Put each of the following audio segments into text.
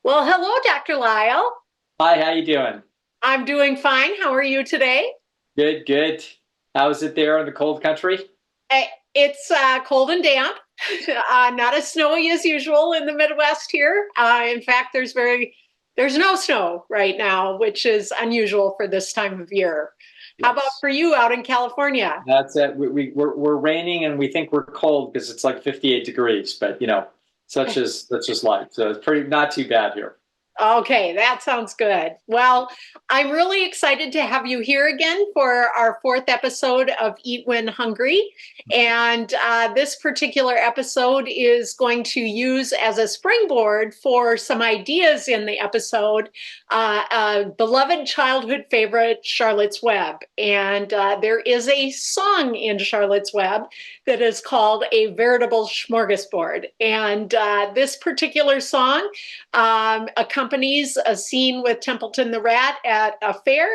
Well, hello, Dr. Lyle. Hi, how you doing? I'm doing fine. How are you today? Good, good. How's it there in the cold country? It's cold and damp, not as snowy as usual in the Midwest here. In fact, there's no snow right now, which is unusual for this time of year. How about Yes. for you out in California? That's it. We're raining and we think we're cold because it's like 58 degrees, but that's just life. So it's pretty not too bad here. Okay, that sounds good. Well, I'm really excited to have you here again for our fourth episode of Eat When Hungry. And this particular episode is going to use as a springboard for some ideas in the episode, beloved childhood favorite, Charlotte's Web. And there is a song in Charlotte's Web that is called A Veritable Smorgasbord. And this particular song accompanies a scene with Templeton the rat at a fair.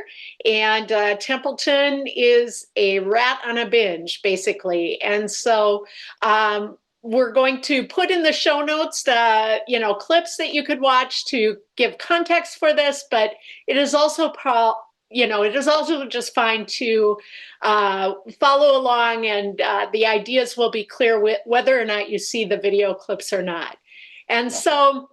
And Templeton is a rat on a binge, basically. And so we're going to put in the show notes the clips that you could watch to give context for this, but it is also it is also just fine to follow along, and the ideas will be clear whether or not you see the video clips or not. And so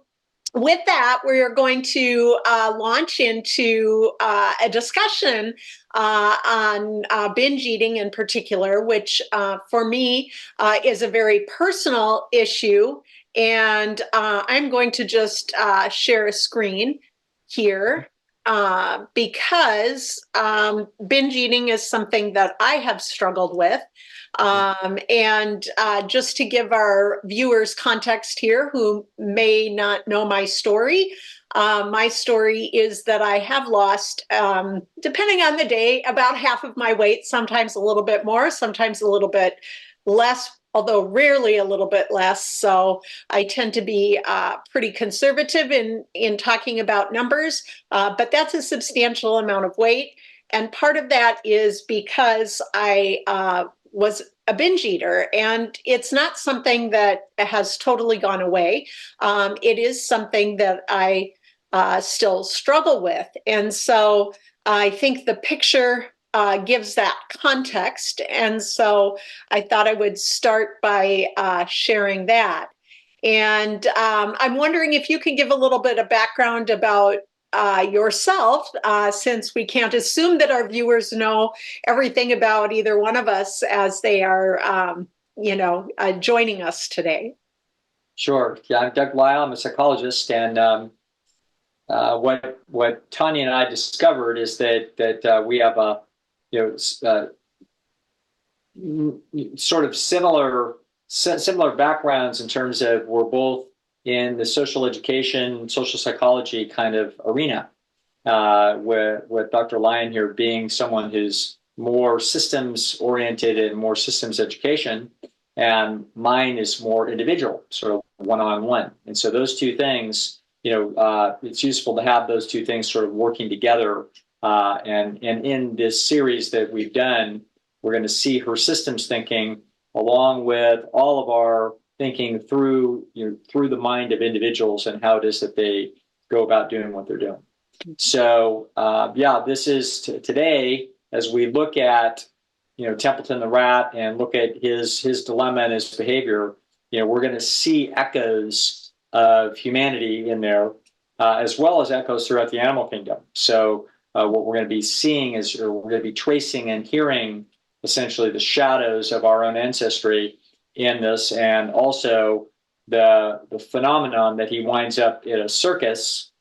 with that, we are going to launch into a discussion on binge eating in particular, which for me is a very personal issue. And I'm going to just share a screen here because binge eating is something that I have struggled with. And just to give our viewers context here who may not know my story is that I have lost, depending on the day, about half of my weight, sometimes a little bit more, sometimes a little bit less, although rarely a little bit less. So I tend to be pretty conservative in talking about numbers, but that's a substantial amount of weight. And part of that is because I was a binge eater, and it's not something that has totally gone away. It is something that I still struggle with. And so I think the picture gives that context. And so I thought I would start by sharing that. And I'm wondering if you can give a little bit of background about yourself, since we can't assume that our viewers know everything about either one of us as they are, joining us today. Sure. Yeah, I'm Doug Lyle. I'm a psychologist, and what Tanya and I discovered is that we have a sort of similar backgrounds in terms of we're both in the social education, social psychology kind of arena, with Dr. Lyon here being someone who's more systems oriented and more systems education, and mine is more individual, sort of one-on-one. And so those two things, it's useful to have those two things sort of working together. And in this series that we've done, we're going to see her systems thinking along with all of our thinking through the mind of individuals and how it is that they go about doing what they're doing. So this is today as we look at Templeton the rat and look at his dilemma and his behavior. We're going to see echoes of humanity in there, as well as echoes throughout the animal kingdom. So what we're going to be seeing is, or we're going to be tracing and hearing essentially the shadows of our own ancestry in this, and also the phenomenon that he winds up in a circus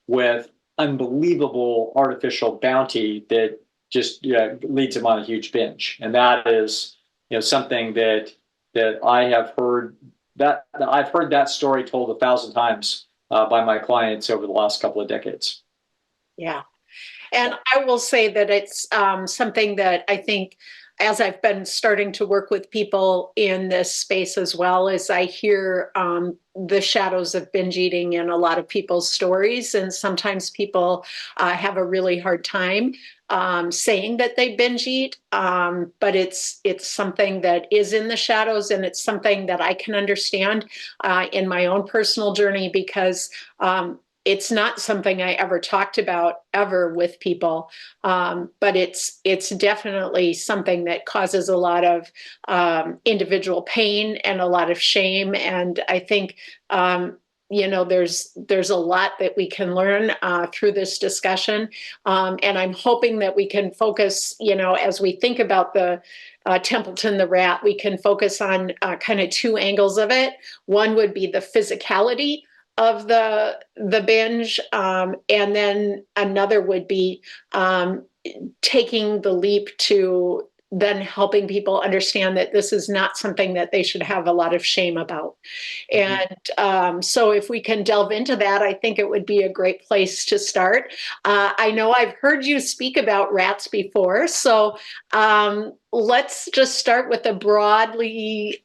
with unbelievable artificial bounty that just leads him on a huge binge. And that is something that I have heard, that I've heard that story told 1,000 times by my clients over the last couple of decades. Yeah. And I will say that it's something that I think, as I've been starting to work with people in this space as well, as I hear the shadows of binge eating in a lot of people's stories. And sometimes people have a really hard time saying that they binge eat, but it's something that is in the shadows, and it's something that I can understand in my own personal journey, because it's not something I ever talked about ever with people, but it's definitely something that causes a lot of individual pain and a lot of shame. And I think there's a lot that we can learn through this discussion, and I'm hoping that we can focus, as we think about the Templeton the rat, we can focus on kind of two angles of it. One would be the physicality of the binge, and then another would be taking the leap to then helping people understand that this is not something that they should have a lot of shame about. And so if we can delve into that, I think it would be a great place to start. I know I've heard you speak about rats before, so let's just start with a broadly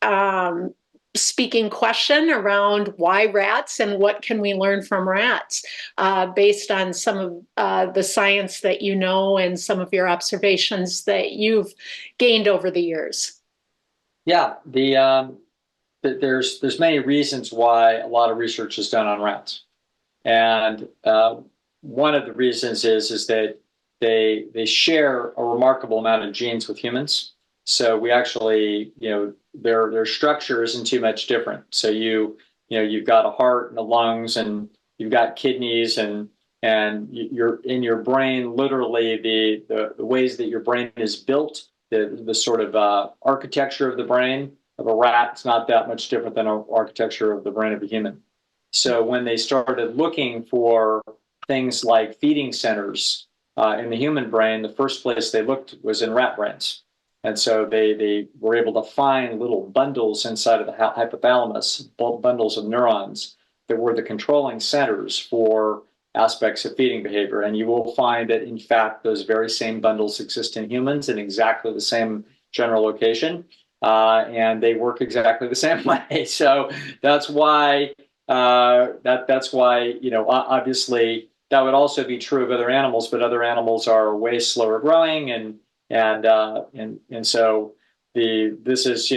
speaking question around why rats and what can we learn from rats, based on some of the science that you know and some of your observations that you've gained over the years. Yeah, there's many reasons why a lot of research is done on rats, and one of the reasons is that they share a remarkable amount of genes with humans. So we actually, their structure isn't too much different. So you've got a heart and the lungs, and you've got kidneys, and you're in your brain. Literally, the ways that your brain is built, the sort of architecture of the brain of a rat is not that much different than the architecture of the brain of a human. So when they started looking for things like feeding centers in the human brain, the first place they looked was in rat brains. And so they were able to find little bundles inside of the hypothalamus, bundles of neurons that were the controlling centers for aspects of feeding behavior. And you will find that, in fact, those very same bundles exist in humans in exactly the same general location, and they work exactly the same way. So that's why obviously that would also be true of other animals, but other animals are way slower growing, and so this is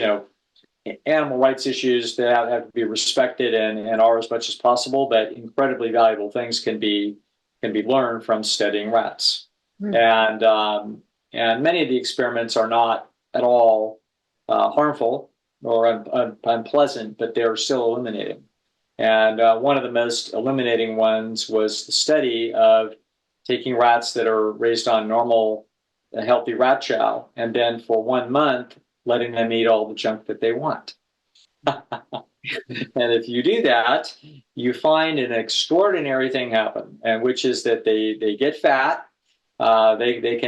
animal rights issues that have to be respected and are as much as possible, but incredibly valuable things can be learned from studying rats. Mm. And many of the experiments are not at all harmful or unpleasant, but they're still illuminating. And one of the most illuminating ones was the study of taking rats that are raised on normal, healthy rat chow, and then for 1 month, letting them eat all the junk that they want. And if you do that, you find an extraordinary thing happen, and which is that they get fat. They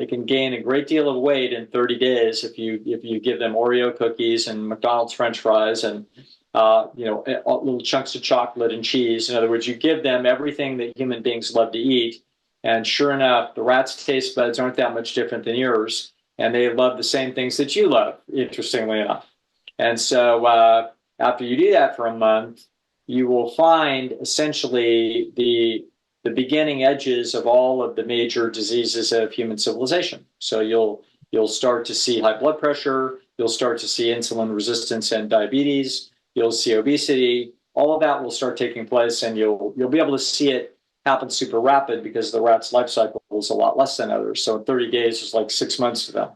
can gain a great deal of weight in 30 days if you give them Oreo cookies and McDonald's French fries and little chunks of chocolate and cheese. In other words, you give them everything that human beings love to eat, and sure enough, the rats' taste buds aren't that much different than yours, and they love the same things that you love, interestingly enough. And so after you do that for a month, you will find essentially the beginning edges of all of the major diseases of human civilization. So you'll start to see high blood pressure, you'll start to see insulin resistance and diabetes, you'll see obesity. All of that will start taking place, and you'll be able to see it happen super rapid because the rat's life cycle is a lot less than others. So in 30 days is like 6 months to them.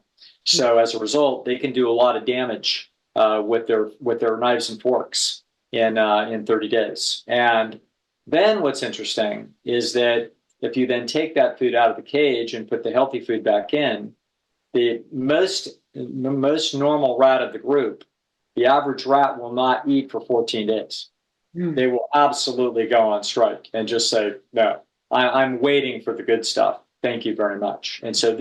So as a result, they can do a lot of damage with their knives and forks in 30 days. And then what's interesting is that if you then take that food out of the cage and put the healthy food back in, the most normal rat of the group, the average rat will not eat for 14 days. They will absolutely go on strike and just say, no, I'm waiting for the good stuff. Thank you very much. And so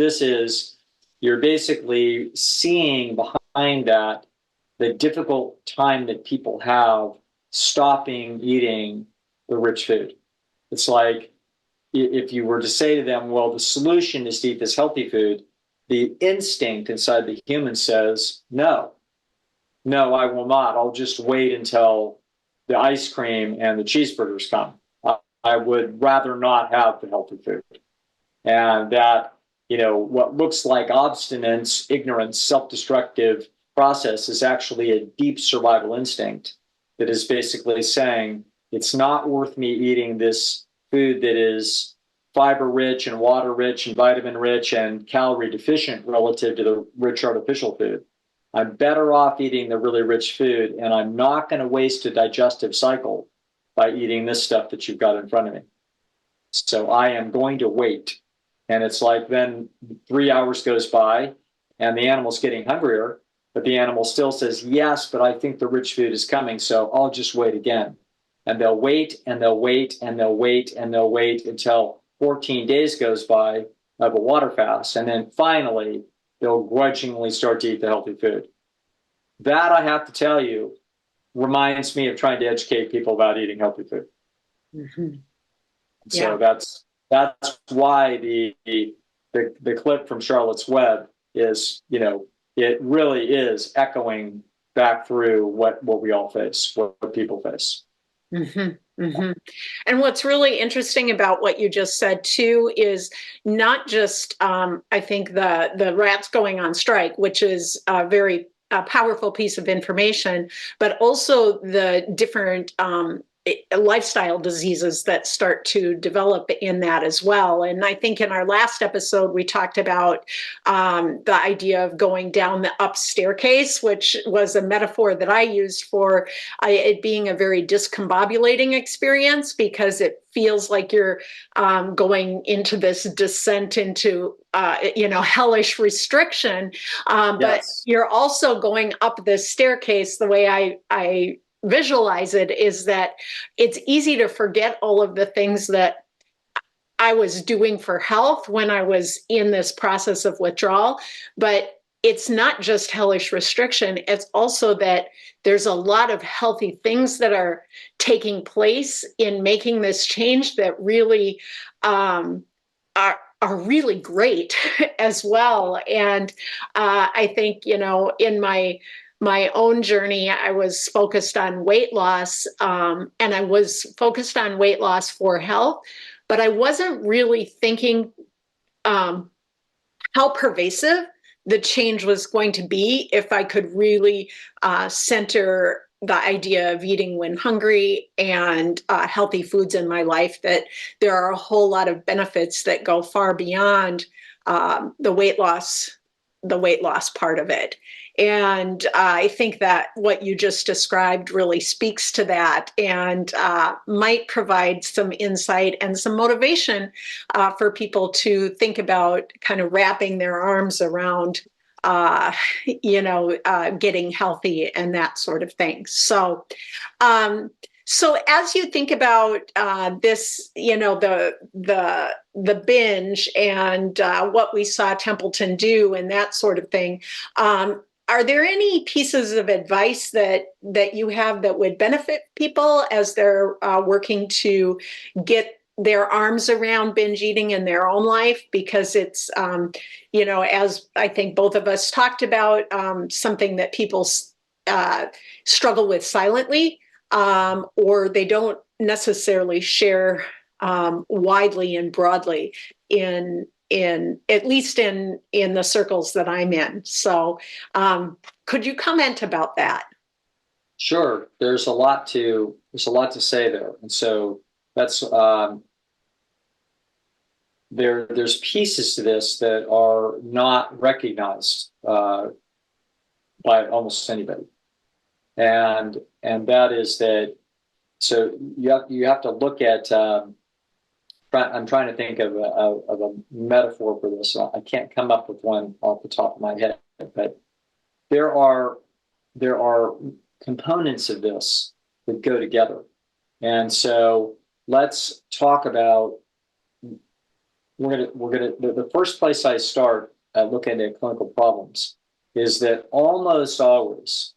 you're basically seeing behind that the difficult time that people have stopping eating the rich food. It's like if you were to say to them, well, the solution is to eat this healthy food, the instinct inside the human says, no, I will not. I'll just wait until the ice cream and the cheeseburgers come. I would rather not have the healthy food. And that, what looks like obstinance, ignorance, self-destructive process is actually a deep survival instinct that is basically saying, it's not worth me eating this food that is fiber rich and water rich and vitamin rich and calorie deficient relative to the rich artificial food. I'm better off eating the really rich food, and I'm not going to waste a digestive cycle by eating this stuff that you've got in front of me. So I am going to wait. And it's like then 3 hours goes by and the animal's getting hungrier, but the animal still says, yes, but I think the rich food is coming, so I'll just wait again. And they'll wait and they'll wait and they'll wait and they'll wait until 14 days goes by of a water fast. And then finally, they'll grudgingly start to eat the healthy food. That, I have to tell you, reminds me of trying to educate people about eating healthy food. Mm-hmm. So that's why the clip from Charlotte's Web is, it really is echoing back through what we all face, what people face. Mm-hmm, mm-hmm. And what's really interesting about what you just said too is not just I think the rats going on strike, which is a very powerful piece of information, but also the different lifestyle diseases that start to develop in that as well. And I think in our last episode, we talked about the idea of going down the up staircase, which was a metaphor that I used for it being a very discombobulating experience, because it feels like you're going into this descent into, hellish restriction. Yes. But you're also going up this staircase. The way I visualize it is that it's easy to forget all of the things that I was doing for health when I was in this process of withdrawal. But it's not just hellish restriction. It's also that there's a lot of healthy things that are taking place in making this change that really are really great as well. And I think, in my own journey, I was focused on weight loss, and I was focused on weight loss for health, but I wasn't really thinking how pervasive the change was going to be if I could really center the idea of eating when hungry and healthy foods in my life, that there are a whole lot of benefits that go far beyond the weight loss part of it. And I think that what you just described really speaks to that, and might provide some insight and some motivation for people to think about kind of wrapping their arms around, getting healthy and that sort of thing. So as you think about this, the binge and what we saw Templeton do and that sort of thing, are there any pieces of advice that you have that would benefit people as they're working to get their arms around binge eating in their own life? Because it's, as I think both of us talked about, something that people struggle with silently, or they don't necessarily share widely and broadly in at least in the circles that I'm in. So could you comment about that? Sure. There's a lot to say there. And so that's there's pieces to this that are not recognized by almost anybody. And that is that, so you have to look at, I'm trying to think of a metaphor for this. I can't come up with one off the top of my head, but there are components of this that go together. And so let's talk about, the first place I start looking at clinical problems is that almost always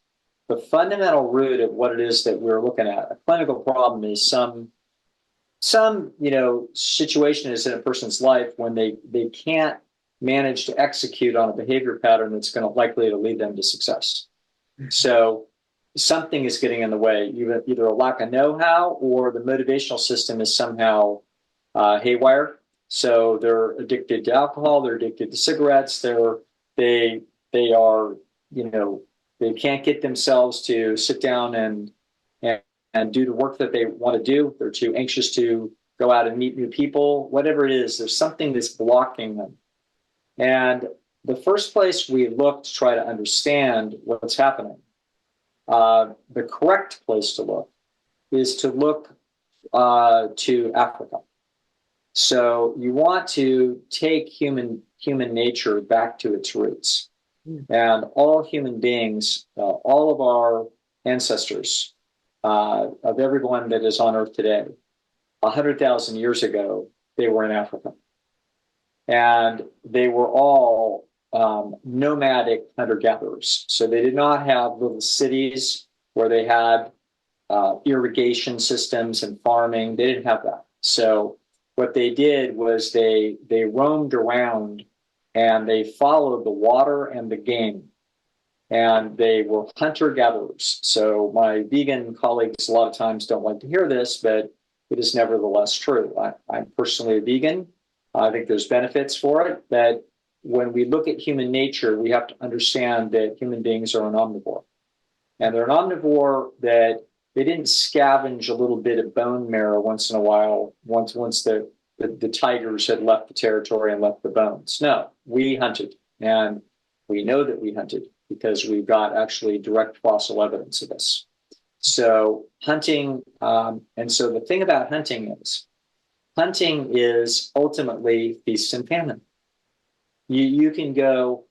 the fundamental root of what it is that we're looking at, a clinical problem, is some situation is in a person's life when they can't manage to execute on a behavior pattern that's going to likely to lead them to success. Mm-hmm. So something is getting in the way, either a lack of know-how or the motivational system is somehow haywire. So they're addicted to alcohol, they're addicted to cigarettes, they can't get themselves to sit down and do the work that they want to do. They're too anxious to go out and meet new people, whatever it is, there's something that's blocking them. And the first place we look to try to understand what's happening, the correct place to look is to look to Africa. So you want to take human nature back to its roots. And all human beings, all of our ancestors, of everyone that is on Earth today, 100,000 years ago, they were in Africa. And they were all nomadic hunter-gatherers. So they did not have little cities where they had irrigation systems and farming. They didn't have that. So what they did was they roamed around and they followed the water and the game. And they were hunter-gatherers. So my vegan colleagues a lot of times don't like to hear this, but it is nevertheless true. I'm personally a vegan. I think there's benefits for it. But when we look at human nature, we have to understand that human beings are an omnivore. And they're an omnivore that they didn't scavenge a little bit of bone marrow once in a while, once the tigers had left the territory and left the bones. No, we hunted. And we know that we hunted because we've got actually direct fossil evidence of this. So hunting, and so the thing about hunting is ultimately feast and famine. You can go,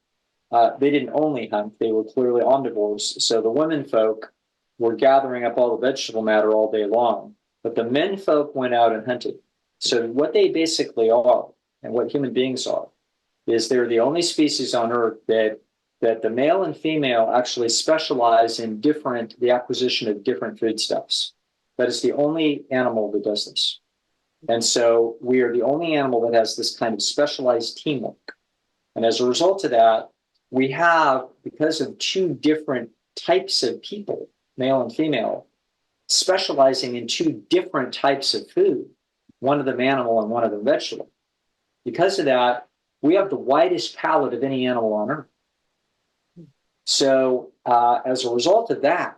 they didn't only hunt, they were clearly omnivores. So the women folk were gathering up all the vegetable matter all day long, but the men folk went out and hunted. So what they basically are, and what human beings are, is they're the only species on Earth that the male and female actually specialize in the acquisition of different foodstuffs. That is the only animal that does this. And so we are the only animal that has this kind of specialized teamwork. And as a result of that, we have, because of two different types of people, male and female, specializing in two different types of food, one of them animal and one of them vegetable. Because of that, we have the widest palate of any animal on Earth. So as a result of that,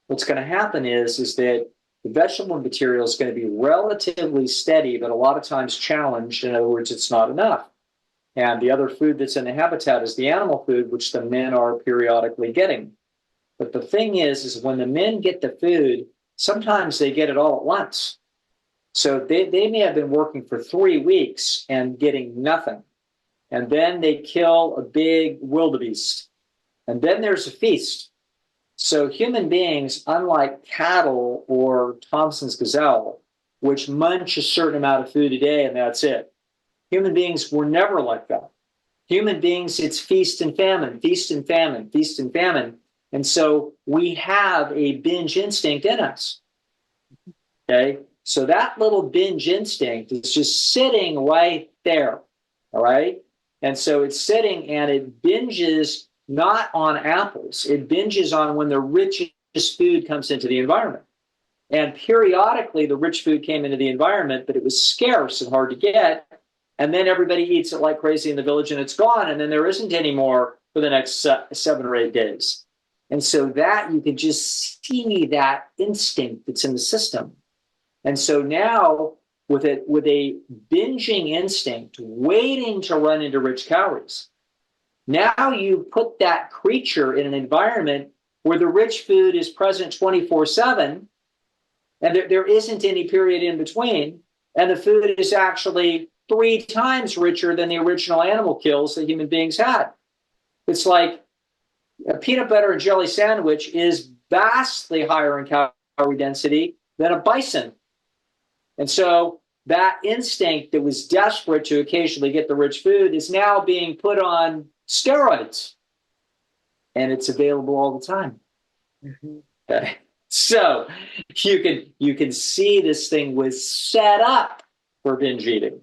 what's going to happen is that the vegetable material is going to be relatively steady, but a lot of times challenged. In other words, it's not enough. And the other food that's in the habitat is the animal food, which the men are periodically getting. But the thing is when the men get the food, sometimes they get it all at once. So they may have been working for 3 weeks and getting nothing. And then they kill a big wildebeest. And then there's a feast. So human beings, unlike cattle or Thompson's gazelle, which munch a certain amount of food a day and that's it, human beings were never like that. Human beings, it's feast and famine, feast and famine, feast and famine. And so we have a binge instinct in us. Okay? So that little binge instinct is just sitting right there. All right? And so it's sitting and it binges not on apples. It binges on when the richest food comes into the environment. And periodically, the rich food came into the environment, but it was scarce and hard to get. And then everybody eats it like crazy in the village and it's gone. And then there isn't any more for the next 7 or 8 days. And so that you can just see that instinct that's in the system. And so now with a binging instinct waiting to run into rich calories, now you put that creature in an environment where the rich food is present 24/7, and there isn't any period in between, and the food is actually 3 times richer than the original animal kills that human beings had. It's like a peanut butter and jelly sandwich is vastly higher in calorie density than a bison. And so that instinct that was desperate to occasionally get the rich food is now being put on steroids, and it's available all the time. Mm-hmm. Okay. So you can see this thing was set up for binge eating.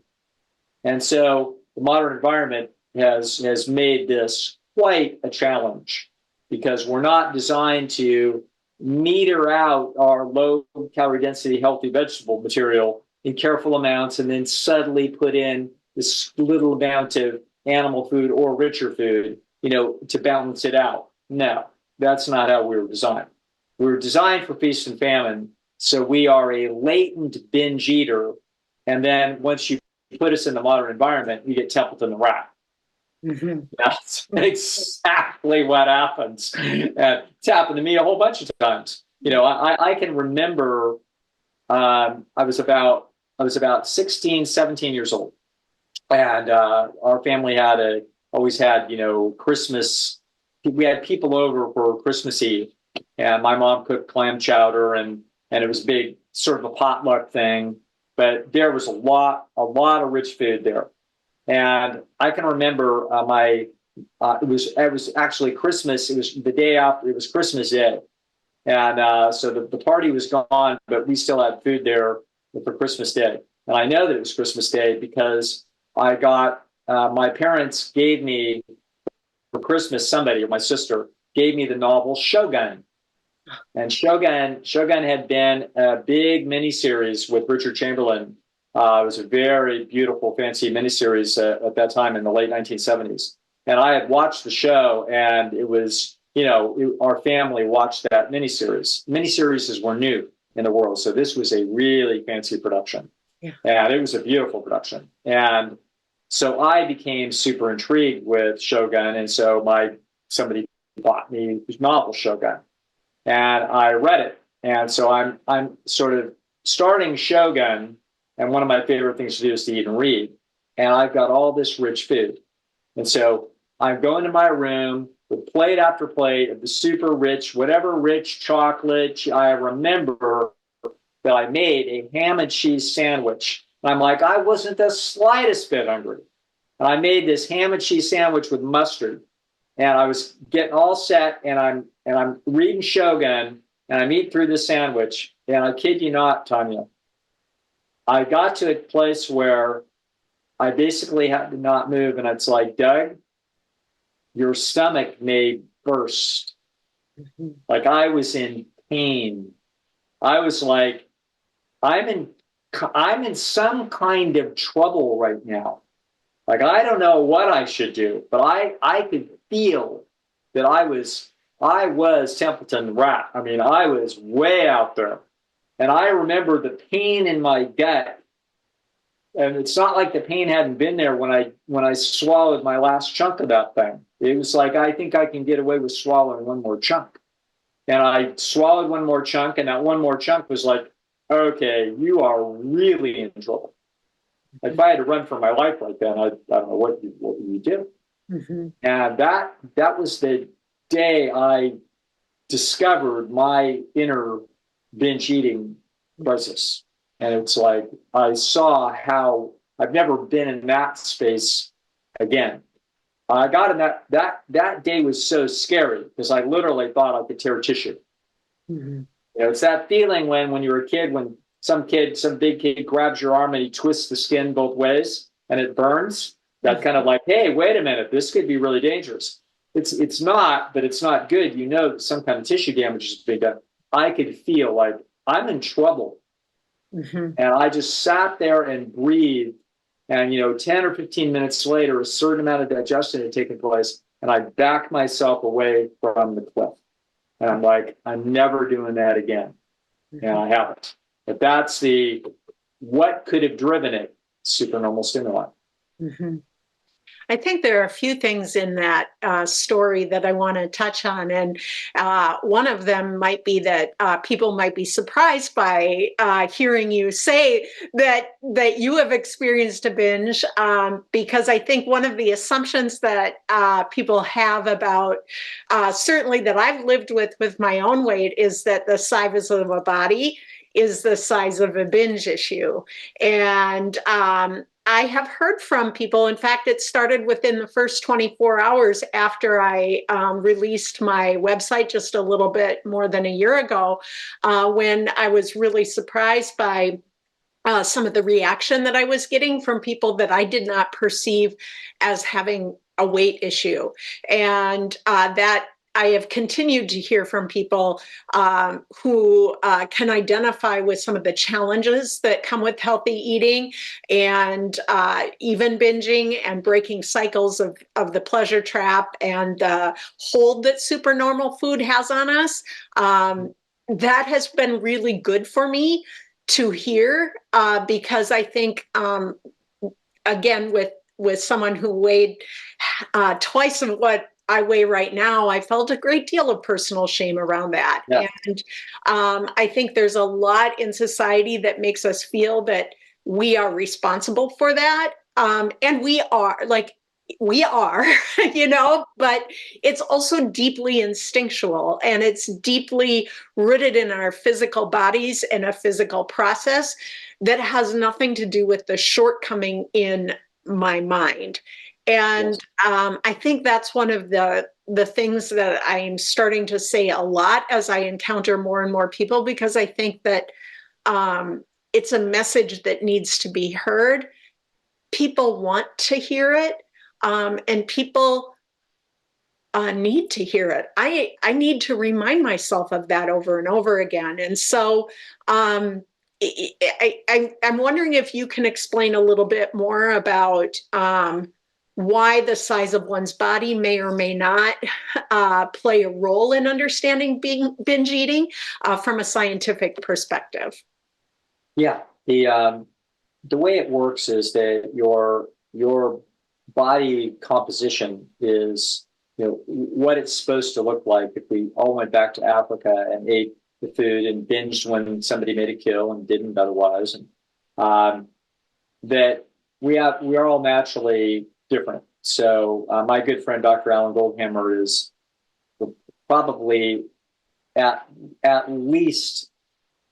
And so the modern environment has made this quite a challenge because we're not designed to meter out our low calorie density healthy vegetable material in careful amounts and then suddenly put in this little amount of animal food or richer food, to balance it out. No, that's not how we were designed. We were designed for feast and famine. So we are a latent binge eater And then once you put us in the modern environment, you get Templeton the rat. That's exactly what happens. And it's happened to me a whole bunch of times. I can remember I was about 16, 17 years old. And our family always had, Christmas. We had people over for Christmas Eve, and my mom cooked clam chowder, and it was big, sort of a potluck thing. But there was a lot of rich food there. And I can remember it was actually Christmas. It was the day after. It was Christmas Day, and so the party was gone, but we still had food there for Christmas Day. And I know that it was Christmas Day because I got my parents gave me for Christmas. Somebody, or my sister, gave me the novel Shogun. And Shogun had been a big miniseries with Richard Chamberlain. It was a very beautiful, fancy miniseries at that time in the late 1970s. And I had watched the show, and it was, our family watched that miniseries. Miniseries were new in the world, so this was a really fancy production. Yeah. And it was a beautiful production. And so I became super intrigued with Shogun, and so somebody bought me the novel Shogun. And I read it. And so I'm sort of starting Shogun, and one of my favorite things to do is to eat and read. And I've got all this rich food. And so I'm going to my room with plate after plate of the super rich, whatever rich chocolate. I remember that I made a ham and cheese sandwich. And I'm like, I wasn't the slightest bit hungry. And I made this ham and cheese sandwich with mustard. And I was getting all set, and I'm reading Shogun, and I'm eating through this sandwich. And I kid you not, Tania, I got to a place where I basically had to not move. And it's like, Doug, your stomach may burst. Like, I was in pain. I was like, I'm in some kind of trouble right now. Like, I don't know what I should do, but I could feel that I was Templeton the rat. I mean, I was way out there. And I remember the pain in my gut. And it's not like the pain hadn't been there when I swallowed my last chunk of that thing. It was like, I think I can get away with swallowing one more chunk. And I swallowed one more chunk, and that one more chunk was like, okay, you are really in trouble. Like, if I had to run for my life like that, I don't know what you do. And that was the day I discovered my inner binge eating crisis. And it's like, I saw how I've never been in that space again. I got in that day was so scary because I literally thought I could tear tissue. It's that feeling when you're a kid, when some big kid grabs your arm and he twists the skin both ways and it burns. That kind of like, hey, wait a minute, this could be really dangerous. It's not, but it's not good. That some kind of tissue damage is being done. I could feel like I'm in trouble. And I just sat there and breathed. And, 10 or 15 minutes later, a certain amount of digestion had taken place, and I backed myself away from the cliff. And I'm like, I'm never doing that again. And I haven't. But that's what could have driven it, supernormal stimuli. I think there are a few things in that story that I want to touch on. And one of them might be that people might be surprised by hearing you say that you have experienced a binge, because I think one of the assumptions that people have about, certainly that I've lived with my own weight, is that the size of a body is the size of a binge issue. And I have heard from people, in fact, it started within the first 24 hours after I released my website just a little bit more than a year ago, when I was really surprised by some of the reaction that I was getting from people that I did not perceive as having a weight issue. And that I have continued to hear from people who can identify with some of the challenges that come with healthy eating, and even binging and breaking cycles of the pleasure trap and the hold that supernormal food has on us. That has been really good for me to hear, because I think, again, with someone who weighed twice of what I weigh right now, I felt a great deal of personal shame around that. Yeah. And I think there's a lot in society that makes us feel that we are responsible for that. And we are, but it's also deeply instinctual, and it's deeply rooted in our physical bodies and a physical process that has nothing to do with the shortcoming in my mind. And I think that's one of the things that I'm starting to say a lot as I encounter more and more people, because I think that it's a message that needs to be heard. People want to hear it, and people need to hear it. I need to remind myself of that over and over again. And so I'm wondering if you can explain a little bit more about why the size of one's body may or may not play a role in understanding binge eating from a scientific perspective. Yeah. The way it works is that your body composition is, what it's supposed to look like. If we all went back to Africa and ate the food and binged when somebody made a kill and didn't otherwise, and that we are all naturally different. So my good friend Dr. Alan Goldhammer is probably at least,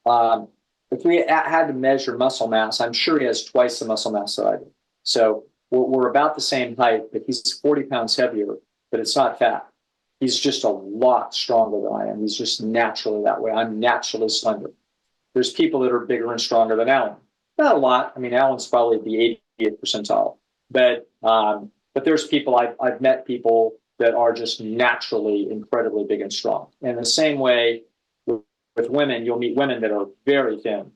if we had to measure muscle mass, I'm sure he has twice the muscle mass that I do. So we're about the same height, but he's 40 pounds heavier, but it's not fat. He's just a lot stronger than I am. He's just naturally that way. I'm naturally slender. There's people that are bigger and stronger than Alan. Not a lot. I mean, Alan's probably the 80th percentile. But there's people, I've met people that are just naturally incredibly big and strong. And the same way with women, you'll meet women that are very thin,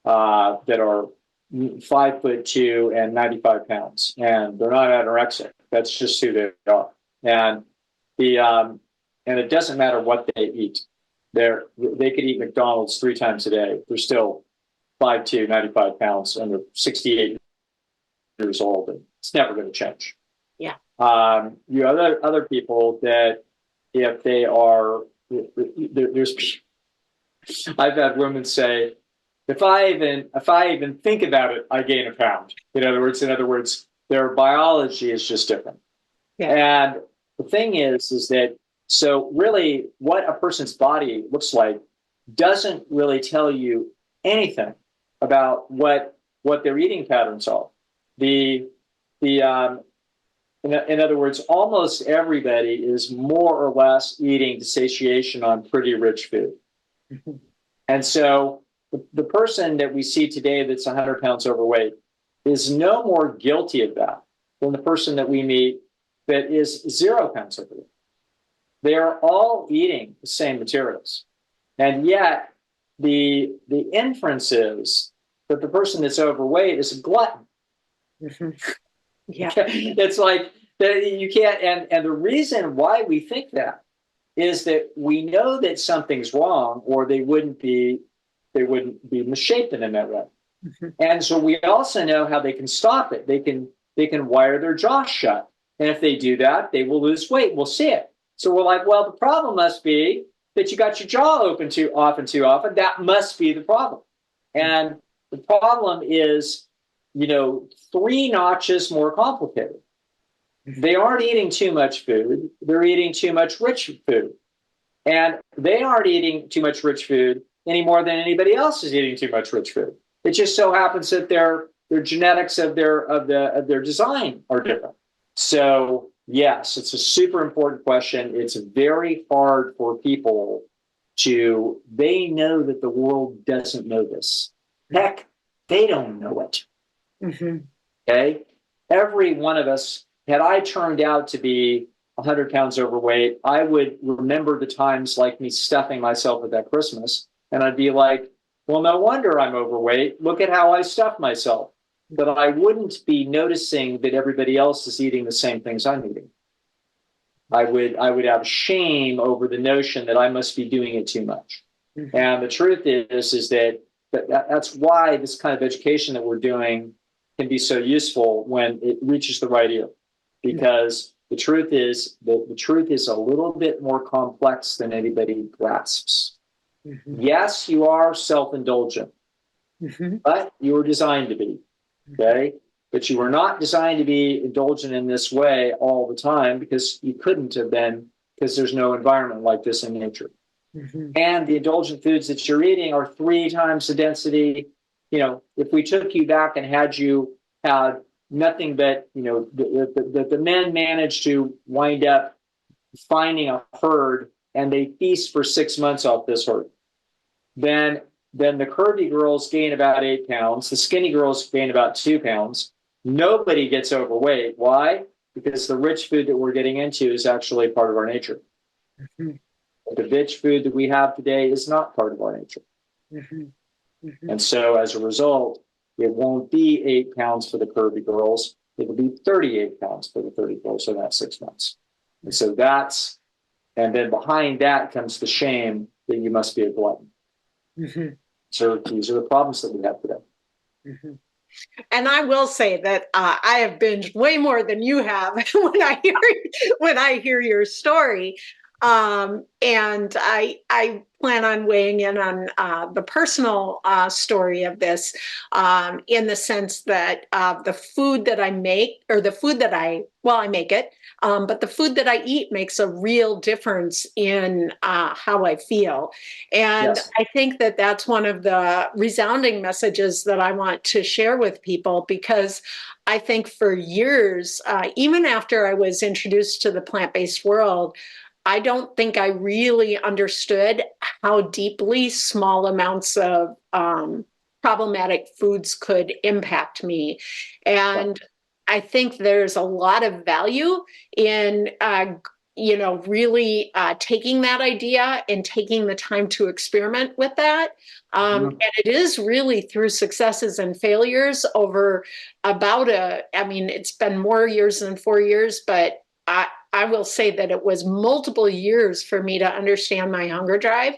that are 5'2" and 95 pounds, and they're not anorexic. That's just who they are. And it doesn't matter what they eat. They could eat McDonald's 3 times a day. They're still 5'2", 95 pounds, and they're 68 years old. And it's never going to change. Yeah. You have other people that if they are, I've had women say, if I even think about it, I gain a pound. In other words, their biology is just different. Yeah. And the thing is that, so really what a person's body looks like doesn't really tell you anything about what their eating patterns are. In other words, almost everybody is more or less eating to satiation on pretty rich food. Mm-hmm. And so the person that we see today that's 100 pounds overweight is no more guilty of that than the person that we meet that is 0 pounds overweight. They are all eating the same materials. And yet the inference is that the person that's overweight is a glutton. Mm-hmm. Yeah. It's like that you can't, and the reason why we think that is that we know that something's wrong, or they wouldn't be misshapen in that way. Mm-hmm. And so we also know how they can stop it. They can wire their jaw shut. And if they do that, they will lose weight. We'll see it. So we're like, well, the problem must be that you got your jaw open too often. That must be the problem. And the problem is, 3 notches more complicated. They aren't eating too much food. They're eating too much rich food. And they aren't eating too much rich food any more than anybody else is eating too much rich food. It just so happens that their genetics of their design are different. So yes, it's a super important question. It's very hard for people they know that the world doesn't know this. Heck, they don't know it. Mm-hmm. Okay? Every one of us, had I turned out to be 100 pounds overweight, I would remember the times like me stuffing myself at that Christmas. And I'd be like, well, no wonder I'm overweight. Look at how I stuffed myself. But I wouldn't be noticing that everybody else is eating the same things I'm eating. I would have shame over the notion that I must be doing it too much. Mm-hmm. And the truth is that that's why this kind of education that we're doing can be so useful when it reaches the right ear, because the truth is a little bit more complex than anybody grasps. Mm-hmm. Yes, you are self-indulgent, mm-hmm. but you were designed to be, okay? But you were not designed to be indulgent in this way all the time, because you couldn't have been, because there's no environment like this in nature. Mm-hmm. And the indulgent foods that you're eating are 3 times the density. If we took you back and had you had nothing but, the men managed to wind up finding a herd and they feast for 6 months off this herd. Then the curvy girls gain about 8 pounds. The skinny girls gain about 2 pounds. Nobody gets overweight. Why? Because the rich food that we're getting into is actually part of our nature. Mm-hmm. The rich food that we have today is not part of our nature. Mm-hmm. Mm-hmm. And so as a result, it won't be 8 pounds for the curvy girls. It'll be 38 pounds for the 30 girls in that 6 months. And so and then behind that comes the shame that you must be a glutton. Mm-hmm. So these are the problems that we have today. Mm-hmm. And I will say that I have binged way more than you have when I hear your story. And I plan on weighing in on the personal story of this, in the sense that the food that I make, or the food that I make it, but the food that I eat makes a real difference in how I feel. And yes. I think that that's one of the resounding messages that I want to share with people, because I think for years, even after I was introduced to the plant-based world, I don't think I really understood how deeply small amounts of problematic foods could impact me. And I think there's a lot of value in, really taking that idea and taking the time to experiment with that. And it is really through successes and failures over it's been more years than 4 years, but I will say that it was multiple years for me to understand my hunger drive.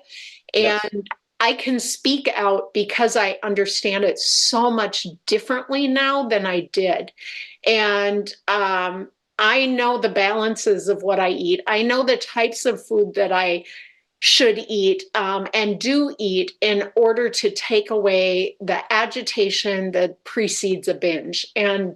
And yes. I can speak out because I understand it so much differently now than I did. And I know the balances of what I eat. I know the types of food that I should eat and do eat in order to take away the agitation that precedes a binge. And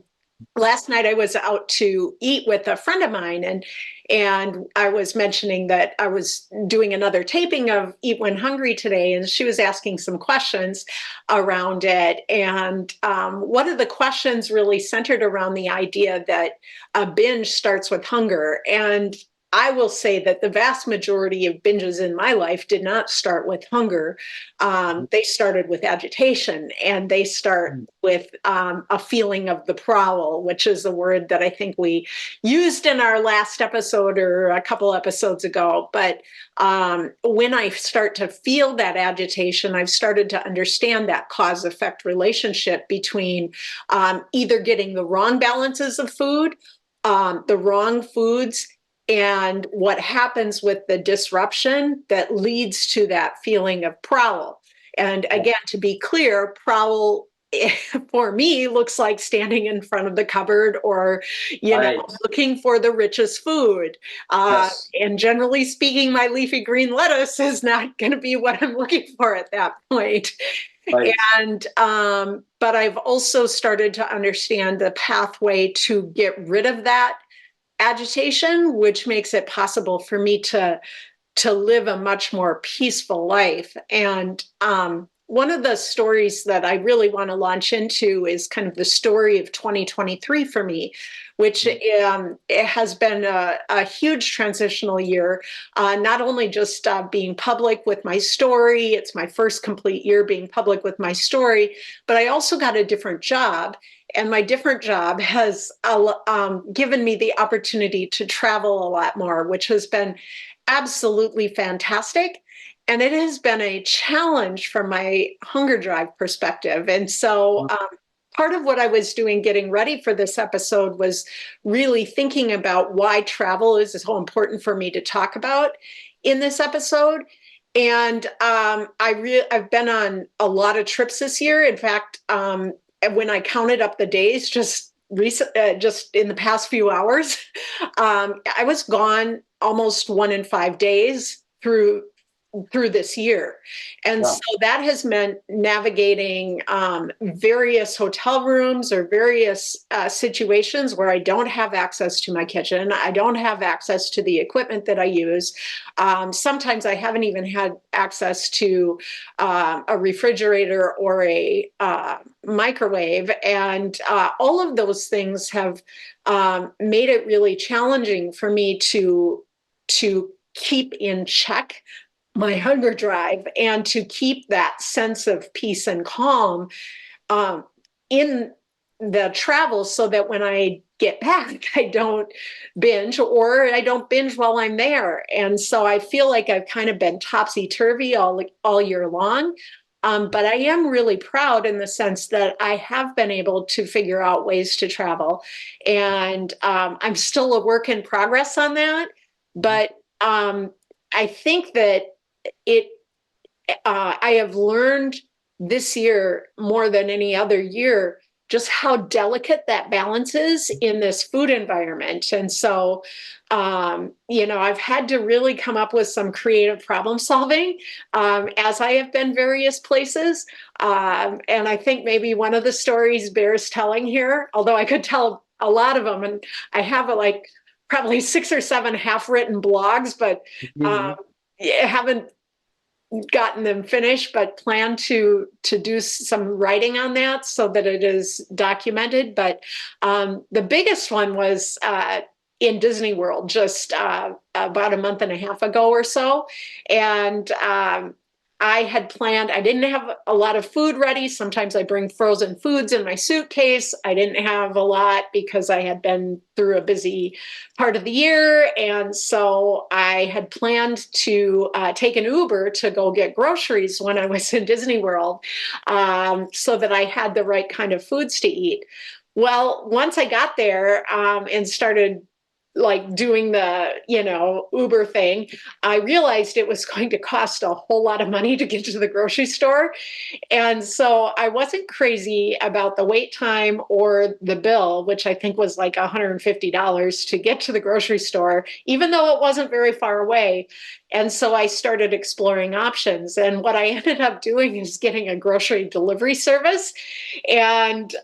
last night I was out to eat with a friend of mine, and I was mentioning that I was doing another taping of Eat When Hungry today, and she was asking some questions around it. And one of the questions really centered around the idea that a binge starts with hunger. And I will say that the vast majority of binges in my life did not start with hunger. They started with agitation, and they start with a feeling of the prowl, which is a word that I think we used in our last episode or a couple episodes ago. But when I start to feel that agitation, I've started to understand that cause-effect relationship between either getting the wrong balances of food, the wrong foods, and what happens with the disruption that leads to that feeling of prowl. And again, to be clear, prowl for me looks like standing in front of the cupboard or, looking for the richest food. Yes. And generally speaking, my leafy green lettuce is not going to be what I'm looking for at that point. Right. And, but I've also started to understand the pathway to get rid of that agitation, which makes it possible for me to live a much more peaceful life. And one of the stories that I really want to launch into is kind of the story of 2023 for me, which it has been a huge transitional year, not only just being public with my story. It's my first complete year being public with my story, but I also got a different job. And my different job has given me the opportunity to travel a lot more, which has been absolutely fantastic. And it has been a challenge from my hunger drive perspective. And so part of what I was doing getting ready for this episode was really thinking about why travel is so important for me to talk about in this episode. And I've been on a lot of trips this year. In fact, when I counted up the days, just in the past few hours, I was gone almost 1 in 5 days through this year. And Yeah. so that has meant navigating various hotel rooms or various situations where I don't have access to my kitchen. I don't have access to the equipment that I use. Sometimes I haven't even had access to a refrigerator or a microwave. And all of those things have made it really challenging for me to keep in check my hunger drive and to keep that sense of peace and calm um, in the travel, so that when I get back, I don't binge, or I don't binge while I'm there. And so I feel like I've kind of been topsy-turvy all year long. But I am really proud in the sense that I have been able to figure out ways to travel. And I'm still a work in progress on that. But I think that it I have learned this year more than any other year just how delicate that balance is in this food environment. And so, I've had to really come up with some creative problem solving as I have been various places. And I think maybe one of the stories bears telling here, although I could tell a lot of them. And I have like probably 6 or 7 half-written blogs, but Mhm. haven't gotten them finished, but plan to do some writing on that so that it is documented. But the biggest one was in Disney World just about a month and a half ago or so. And I had planned, I didn't have a lot of food ready. Sometimes I bring frozen foods in my suitcase. I didn't have a lot because I had been through a busy part of the year. And so I had planned to take an Uber to go get groceries when I was in Disney World, so that I had the right kind of foods to eat. Well, once I got there and started like doing the Uber thing, I realized it was going to cost a whole lot of money to get to the grocery store. And so I wasn't crazy about the wait time or the bill, which I think was like $150 to get to the grocery store, even though it wasn't very far away. And so I started exploring options. And what I ended up doing is getting a grocery delivery service, and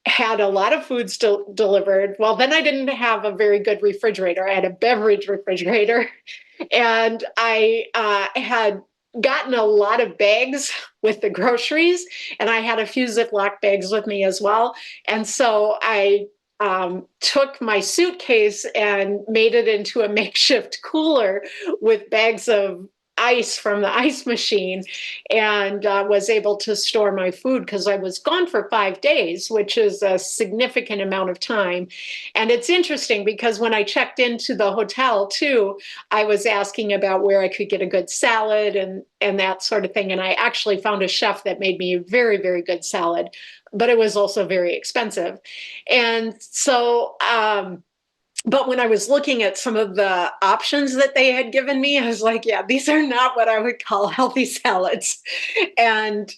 had a lot of foods delivered. Well, then I didn't have a very good refrigerator. I had a beverage refrigerator, and I had gotten a lot of bags with the groceries, and I had a few Ziploc bags with me as well. And so I took my suitcase and made it into a makeshift cooler with bags of ice from the ice machine, and was able to store my food because I was gone for 5 days, which is a significant amount of time. And it's interesting because when I checked into the hotel too, I was asking about where I could get a good salad and that sort of thing. And I actually found a chef that made me a very, very good salad, but it was also very expensive. And so, but when I was looking at some of the options that they had given me, I was like, yeah, these are not what I would call healthy salads. And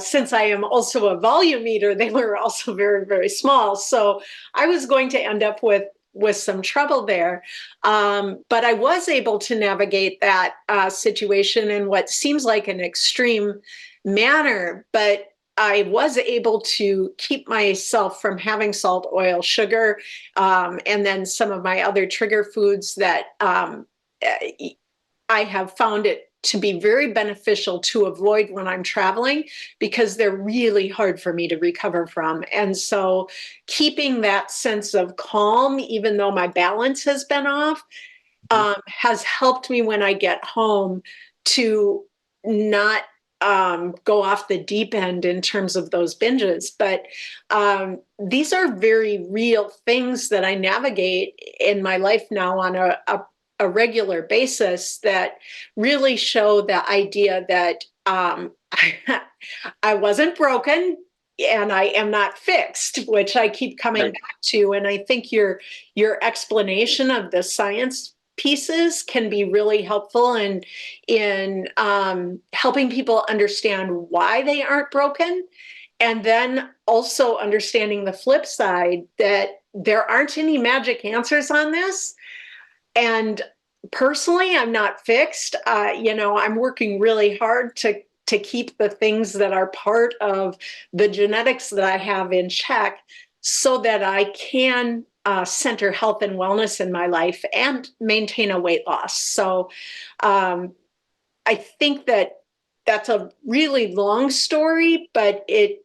since I am also a volume eater, they were also very, very small. So I was going to end up with some trouble there. But I was able to navigate that situation in what seems like an extreme manner. But I was able to keep myself from having salt, oil, sugar, and then some of my other trigger foods that I have found it to be very beneficial to avoid when I'm traveling, because they're really hard for me to recover from. And so keeping that sense of calm, even though my balance has been off, has helped me when I get home to not go off the deep end in terms of those binges. But these are very real things that I navigate in my life now on a regular basis that really show the idea that I wasn't broken and I am not fixed, which I keep coming Right. back to. And I think your explanation of the science pieces can be really helpful in helping people understand why they aren't broken, and then also understanding the flip side that there aren't any magic answers on this. And personally, I'm not fixed. I'm working really hard to keep the things that are part of the genetics that I have in check so that I can center health and wellness in my life and maintain a weight loss. So I think that that's a really long story, but it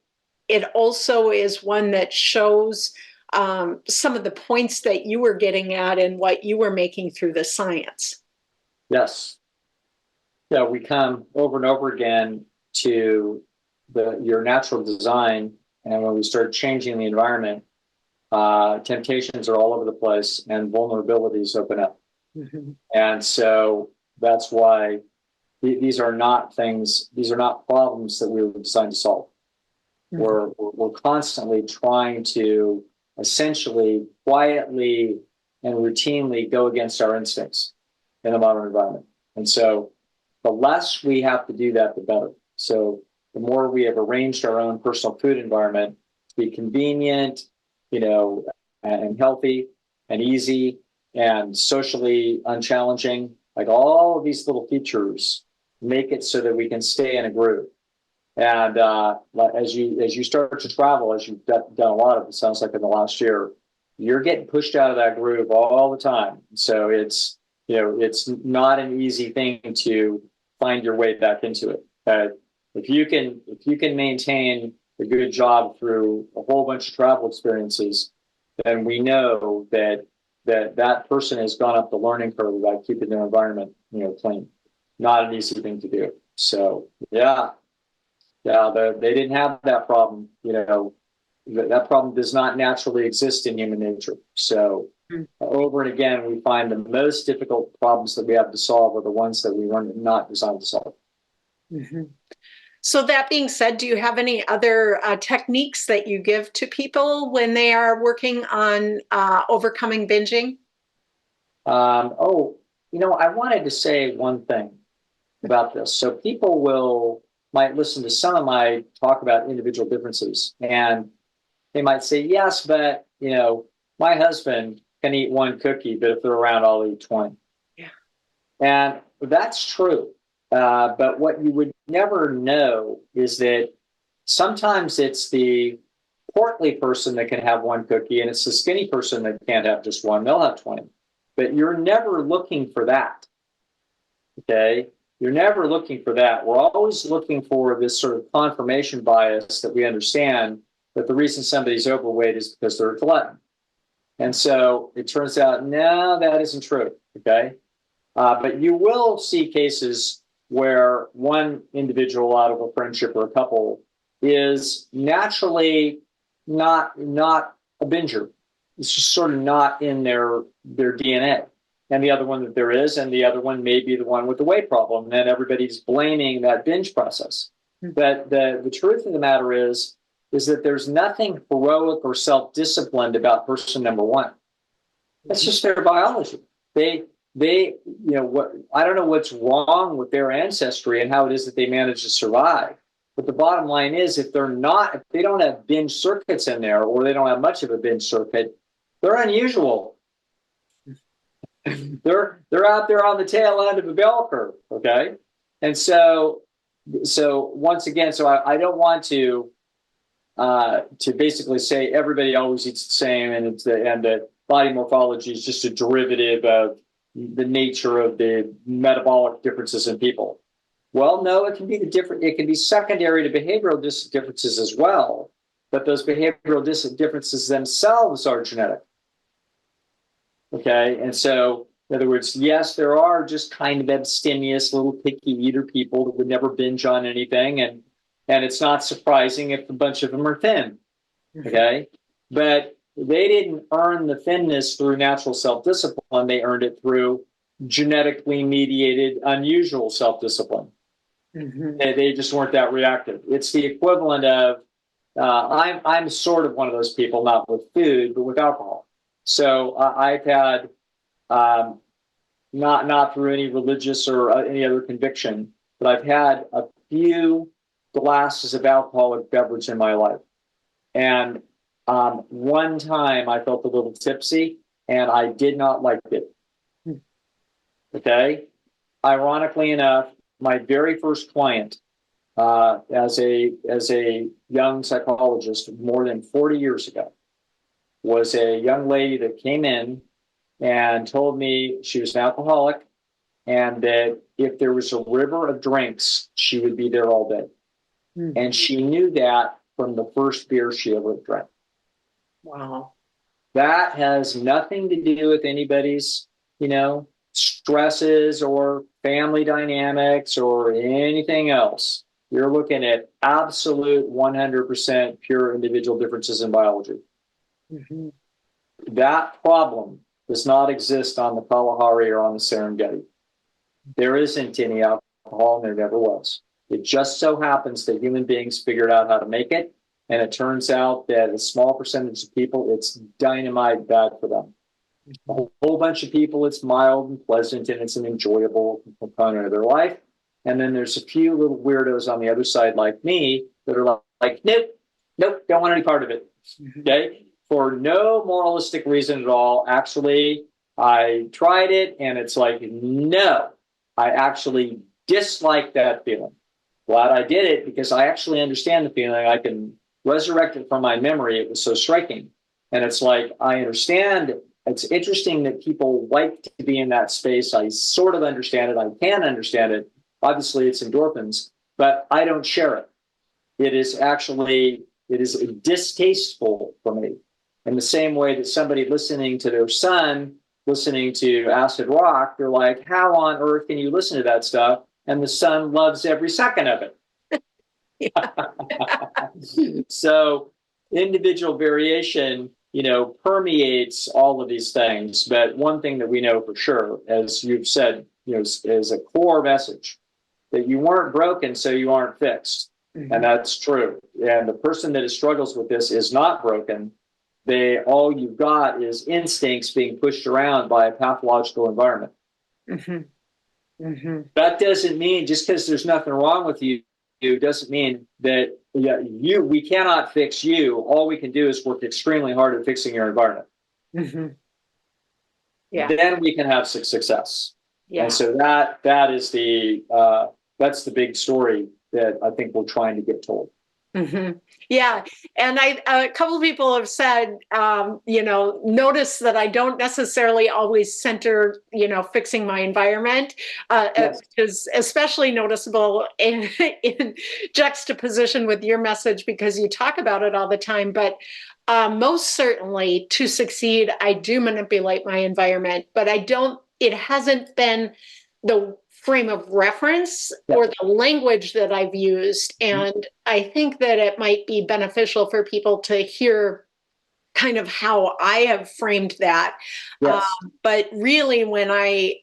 also is one that shows some of the points that you were getting at and what you were making through the science. Yes. Yeah, we come over and over again to your natural design, and when we start changing the environment, temptations are all over the place and vulnerabilities open up. Mm-hmm. And so that's why these are not problems that we were designed to solve. Mm-hmm. We're constantly trying to essentially quietly and routinely go against our instincts in the modern environment. And so the less we have to do that, the better. So the more we have arranged our own personal food environment to be convenient, and healthy and easy and socially unchallenging, like all of these little features make it so that we can stay in a groove. And as you start to travel, as you've done a lot of, it sounds like in the last year, you're getting pushed out of that groove all the time. So it's not an easy thing to find your way back into it. If you can maintain a good job through a whole bunch of travel experiences, then we know that person has gone up the learning curve by keeping their environment clean. Not an easy thing to do. So yeah, they didn't have that problem. That problem does not naturally exist in human nature. So over and again, we find the most difficult problems that we have to solve are the ones that we were not designed to solve. Mm-hmm. So that being said, do you have any other techniques that you give to people when they are working on overcoming binging? I wanted to say one thing about this. So people might listen to some of my talk about individual differences, and they might say, yes, but my husband can eat one cookie, but if they're around, I'll eat 20. Yeah. And that's true. But what you would never know is that sometimes it's the portly person that can have one cookie, and it's the skinny person that can't have just one. They'll have 20. But you're never looking for that. Okay? You're never looking for that. We're always looking for this sort of confirmation bias that we understand that the reason somebody's overweight is because they're a glutton. And so it turns out, no, that isn't true. Okay? But you will see cases where one individual out of a friendship or a couple is naturally not a binger. It's just sort of not in their DNA. And the other one that there is, and the other one may be the one with the weight problem. And then everybody's blaming that binge process. But the truth of the matter is that there's nothing heroic or self-disciplined about person number one. That's just their biology. They I don't know what's wrong with their ancestry and how it is that they manage to survive. But the bottom line is, if they don't have binge circuits in there, or they don't have much of a binge circuit, they're unusual. They're out there on the tail end of a bell curve. Okay. And so once again, I don't want to basically say everybody always eats the same, and that body morphology is just a derivative of the nature of the metabolic differences in people. Well, no, it can be it can be secondary to behavioral differences as well, but those behavioral differences themselves are genetic. Okay, and so in other words, yes, there are just kind of abstemious little picky eater people that would never binge on anything, and it's not surprising if a bunch of them are thin. Okay, but they didn't earn the thinness through natural self-discipline. They earned it through genetically mediated, unusual self-discipline. Mm-hmm. They just weren't that reactive. It's the equivalent of I'm sort of one of those people, not with food, but with alcohol. So I've had, not through any religious or any other conviction, but I've had a few glasses of alcoholic beverage in my life. And one time I felt a little tipsy and I did not like it. Okay. Ironically enough, my very first client as a young psychologist more than 40 years ago was a young lady that came in and told me she was an alcoholic and that if there was a river of drinks, she would be there all day. And she knew that from the first beer she ever drank. Wow. That has nothing to do with anybody's, stresses or family dynamics or anything else. You're looking at absolute 100% pure individual differences in biology. Mm-hmm. That problem does not exist on the Kalahari or on the Serengeti. There isn't any alcohol, and there never was. It just so happens that human beings figured out how to make it, and it turns out that a small percentage of people, it's dynamite bad for them. A whole bunch of people, it's mild and pleasant, and it's an enjoyable component of their life. And then there's a few little weirdos on the other side, like me, that are like, nope, don't want any part of it. Okay? For no moralistic reason at all. Actually, I tried it, and it's like, no, I actually dislike that feeling. Glad I did it because I actually understand the feeling. I can resurrect it from my memory. It was so striking. And it's like, I understand. It's interesting that people like to be in that space. I sort of understand it. I can understand it. Obviously, it's endorphins, but I don't share it. It is distasteful for me. In the same way that somebody listening to their son, listening to acid rock, they're like, how on earth can you listen to that stuff? And the son loves every second of it. So individual variation, permeates all of these things. But one thing that we know for sure, as you've said, is a core message that you weren't broken, so you aren't fixed. Mm-hmm. And that's true. And the person that struggles with this is not broken. All you've got is instincts being pushed around by a pathological environment. Mm-hmm. Mm-hmm. That doesn't mean just because there's nothing wrong with you doesn't mean that we cannot fix you. All we can do is work extremely hard at fixing your environment. Mm-hmm. Yeah. Then we can have success. Yeah. And so that is that's the big story that I think we're trying to get told. Mm-hmm. Yeah. And a couple of people have said, notice that I don't necessarily always center, fixing my environment, yes. Is especially noticeable in juxtaposition with your message because you talk about it all the time. But most certainly to succeed, I do manipulate my environment, but it hasn't been the frame of reference or the language that I've used. And I think that it might be beneficial for people to hear kind of how I have framed that. Yes. But really, when I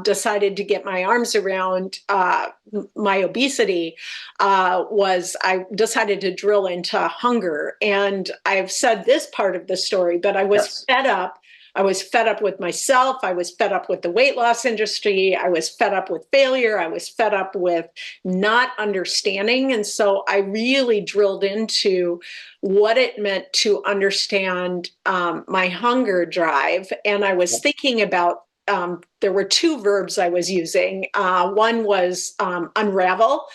decided to get my arms around my obesity, I decided to drill into hunger. And I've said this part of the story, but I was fed up. I was fed up with myself. I was fed up with the weight loss industry. I was fed up with failure. I was fed up with not understanding. And so I really drilled into what it meant to understand my hunger drive. And I was thinking about, there were two verbs I was using. One was unravel,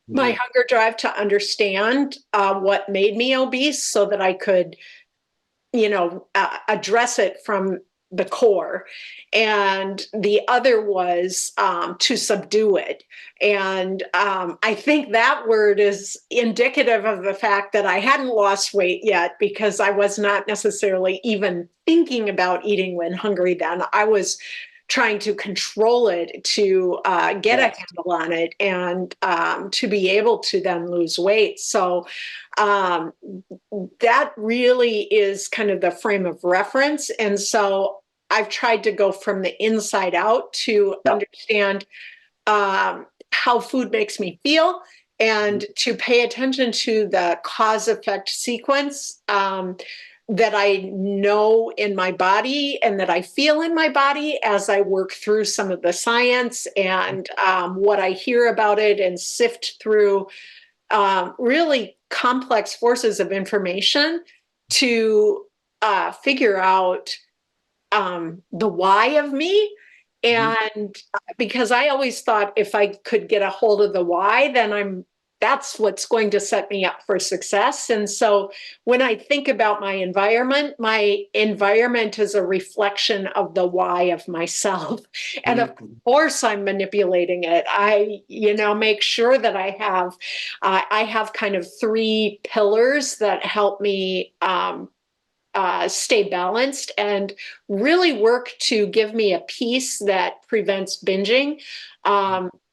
my hunger drive to understand what made me obese so that I could address it from the core. And the other was to subdue it. And I think that word is indicative of the fact that I hadn't lost weight yet because I was not necessarily even thinking about eating when hungry then. I was trying to control it, to get a handle on it, and to be able to then lose weight. So that really is kind of the frame of reference. And so I've tried to go from the inside out to understand how food makes me feel and to pay attention to the cause-effect sequence. that I know in my body and that I feel in my body as I work through some of the science and what I hear about it and sift through really complex forces of information to figure out the why of me. And because I always thought if I could get a hold of the why, then that's what's going to set me up for success. And so when I think about my environment is a reflection of the why of myself. And of course I'm manipulating it. Make sure that I have kind of three pillars that help me stay balanced and really work to give me a peace that prevents binging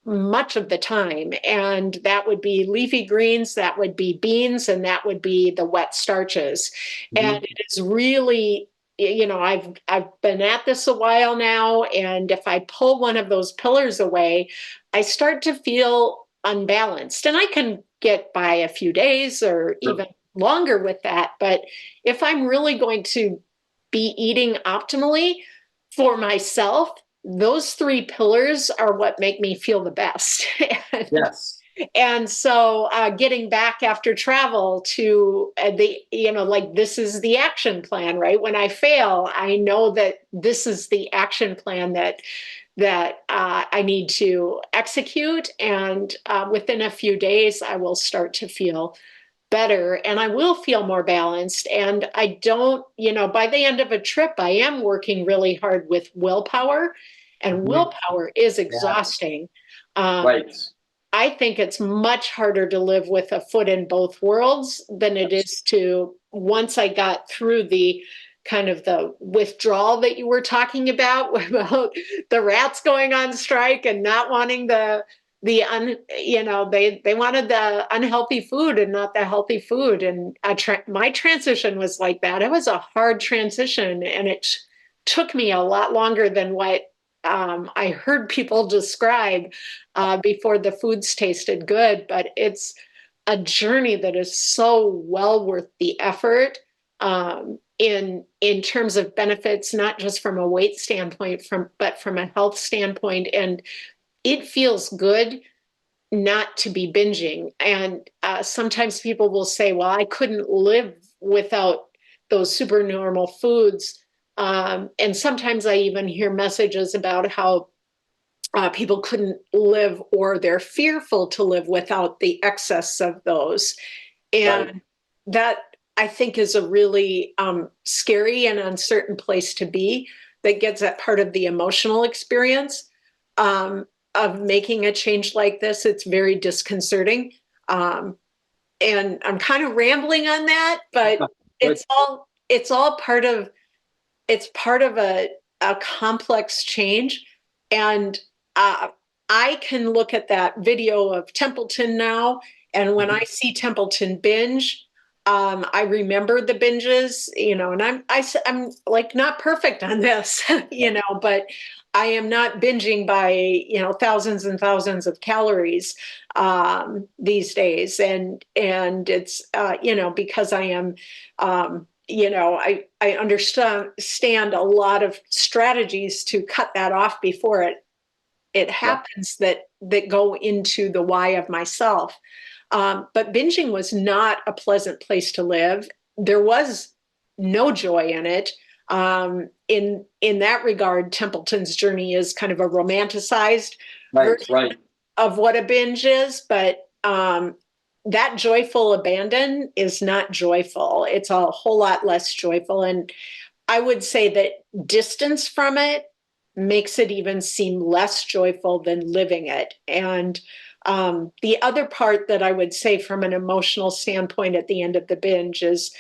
much of the time. And that would be leafy greens, that would be beans, and that would be the wet starches. And it is really, I've been at this a while now, and if I pull one of those pillars away, I start to feel unbalanced. And I can get by a few days or even longer with that. But if I'm really going to be eating optimally for myself, those three pillars are what make me feel the best. Yes. And so getting back after travel to this is the action plan, right? When I fail, I know that this is the action plan that I need to execute. And within a few days, I will start to feel better and I will feel more balanced. And I don't, by the end of a trip, I am working really hard with willpower, and willpower is exhausting. Right. I think it's much harder to live with a foot in both worlds than it is to, once I got through the kind of the withdrawal that you were talking about the rats going on strike and not wanting they wanted the unhealthy food and not the healthy food. And my transition was like that. It was a hard transition, and it took me a lot longer than what I heard people describe before the foods tasted good. But it's a journey that is so well worth the effort in terms of benefits, not just from a weight standpoint, but from a health standpoint. And it feels good not to be binging. And sometimes people will say, well, I couldn't live without those supernormal foods. And sometimes I even hear messages about how people couldn't live, or they're fearful to live without the excess of those. And that, I think, is a really scary and uncertain place to be, that gets at part of the emotional experience of making a change like this. It's very disconcerting. And I'm kind of rambling on that, but it's all part of a complex change. And I can look at that video of Templeton now, and when I see Templeton binge, I remember the binges, and I'm like not perfect on this, but I am not binging by, thousands and thousands of calories these days. And it's, because I am, I understand a lot of strategies to cut that off before it happens, that go into the why of myself. But binging was not a pleasant place to live. There was no joy in it. In that regard, Templeton's journey is kind of a romanticized version of what a binge is, but that joyful abandon is not joyful. It's a whole lot less joyful. And I would say that distance from it makes it even seem less joyful than living it. And the other part that I would say from an emotional standpoint at the end of the binge is,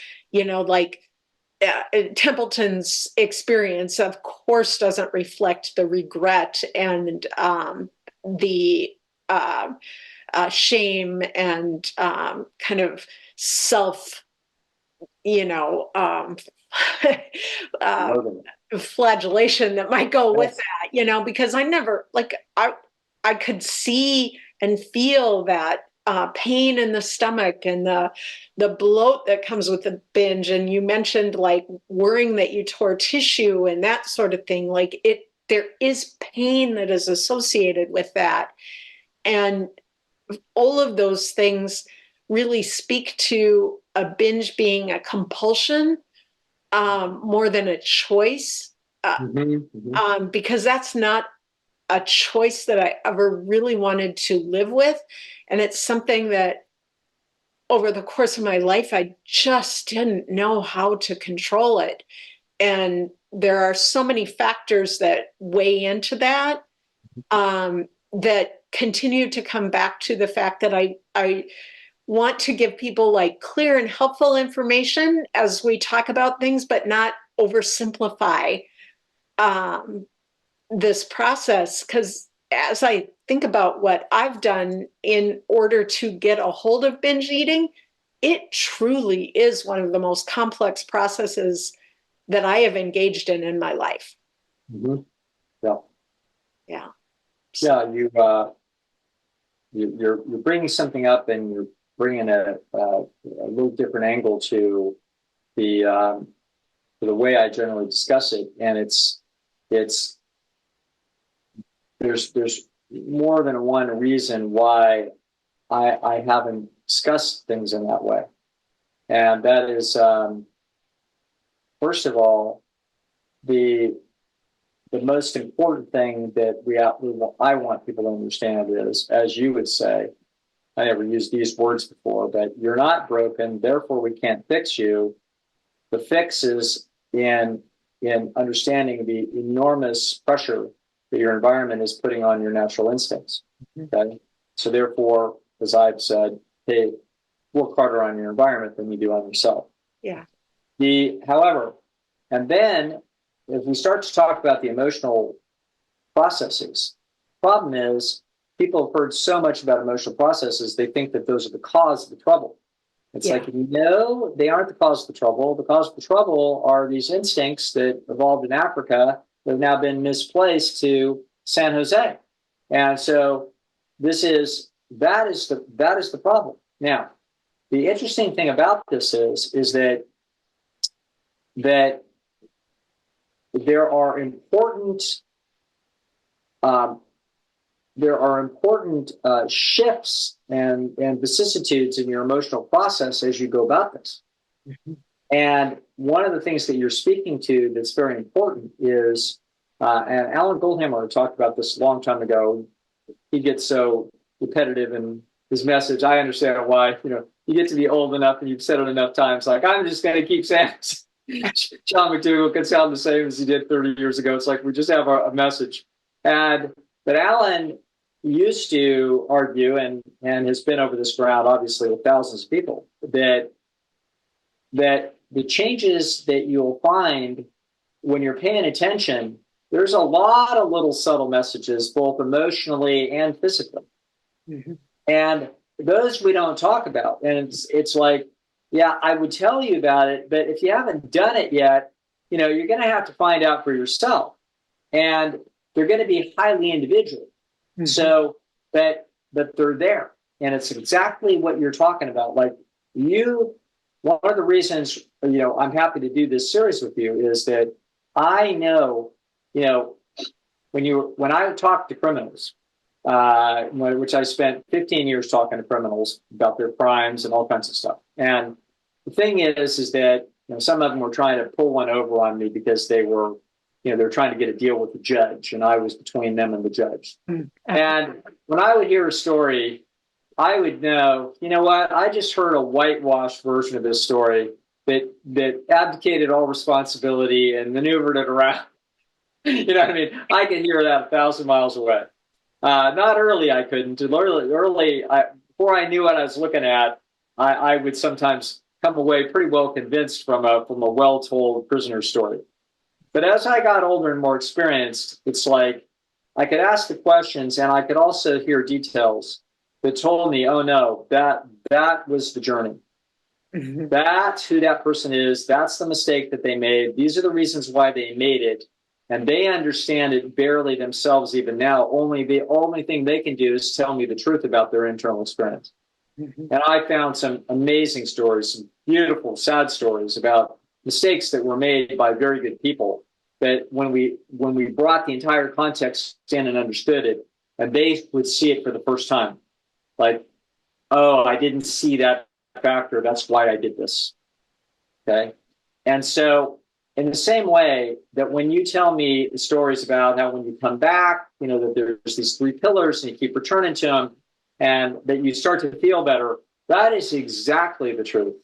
Templeton's experience, of course, doesn't reflect the regret and the shame and kind of self, flagellation that might go with that, because I never, I could see and feel that pain in the stomach and the bloat that comes with the binge. And you mentioned like worrying that you tore tissue and that sort of thing. Like there is pain that is associated with that. And all of those things really speak to a binge being a compulsion more than a choice, because that's not a choice that I ever really wanted to live with. And it's something that over the course of my life, I just didn't know how to control it. And there are so many factors that weigh into that, that continue to come back to the fact that I want to give people like clear and helpful information as we talk about things, but not oversimplify this process. Because as I think about what I've done in order to get a hold of binge eating, it truly is one of the most complex processes that I have engaged in my life. Mm-hmm. Yeah. Yeah. Yeah. You're bringing something up, and you're bringing a little different angle to the way I generally discuss it, and there's more than one reason why I haven't discussed things in that way, and that is, first of all, the most important thing that I want people to understand is, as you would say, I never used these words before, but you're not broken, therefore we can't fix you. The fix is in understanding the enormous pressure that your environment is putting on your natural instincts. Okay? So therefore, as I've said, hey, work harder on your environment than you do on yourself. Yeah. However, and then if we start to talk about the emotional processes, problem is people have heard so much about emotional processes, they think that those are the cause of the trouble. It's like, no, they aren't the cause of the trouble. The cause of the trouble are these instincts that evolved in Africa that have now been misplaced to San Jose. And so that is the problem. Now, the interesting thing about this is that there are important shifts and vicissitudes in your emotional process as you go about this. Mm-hmm. And one of the things that you're speaking to that's very important is, and Alan Goldhammer talked about this a long time ago. He gets so repetitive in his message. I understand why. You get to be old enough and you've said it enough times, like, I'm just going to keep saying John McDougall can sound the same as he did 30 years ago. It's like we just have a message. But Alan used to argue, and has been over this ground, obviously, with thousands of people, that the changes that you'll find when you're paying attention, there's a lot of little subtle messages, both emotionally and physically. Mm-hmm. And those we don't talk about. And it's like, yeah, I would tell you about it, but if you haven't done it yet, you're going to have to find out for yourself. And they're going to be highly individual. Mm-hmm. So, but they're there. And it's exactly what you're talking about. Like one of the reasons, I'm happy to do this series with you is that I know, when I talk to criminals, which I spent 15 years talking to criminals about their crimes and all kinds of stuff. And the thing is that some of them were trying to pull one over on me because they were trying to get a deal with the judge, and I was between them and the judge. And when I would hear a story, I would know, what? I just heard a whitewashed version of this story that abdicated all responsibility and maneuvered it around. You know what I mean? I could hear that 1,000 miles away. Not early, I couldn't. Early, before I knew what I was looking at, I would sometimes come away pretty well convinced from a well-told prisoner story. But as I got older and more experienced, it's like I could ask the questions, and I could also hear details that told me, oh no, that was the journey. Mm-hmm. That's who that person is. That's the mistake that they made. These are the reasons why they made it. And they understand it barely themselves even now. The only thing they can do is tell me the truth about their internal experience. And I found some amazing stories, some beautiful, sad stories about mistakes that were made by very good people. That when we brought the entire context in and understood it, and they would see it for the first time, like, oh, I didn't see that factor. That's why I did this. Okay. And so, in the same way that when you tell me stories about how when you come back, that there's these three pillars and you keep returning to them and that you start to feel better, that is exactly the truth.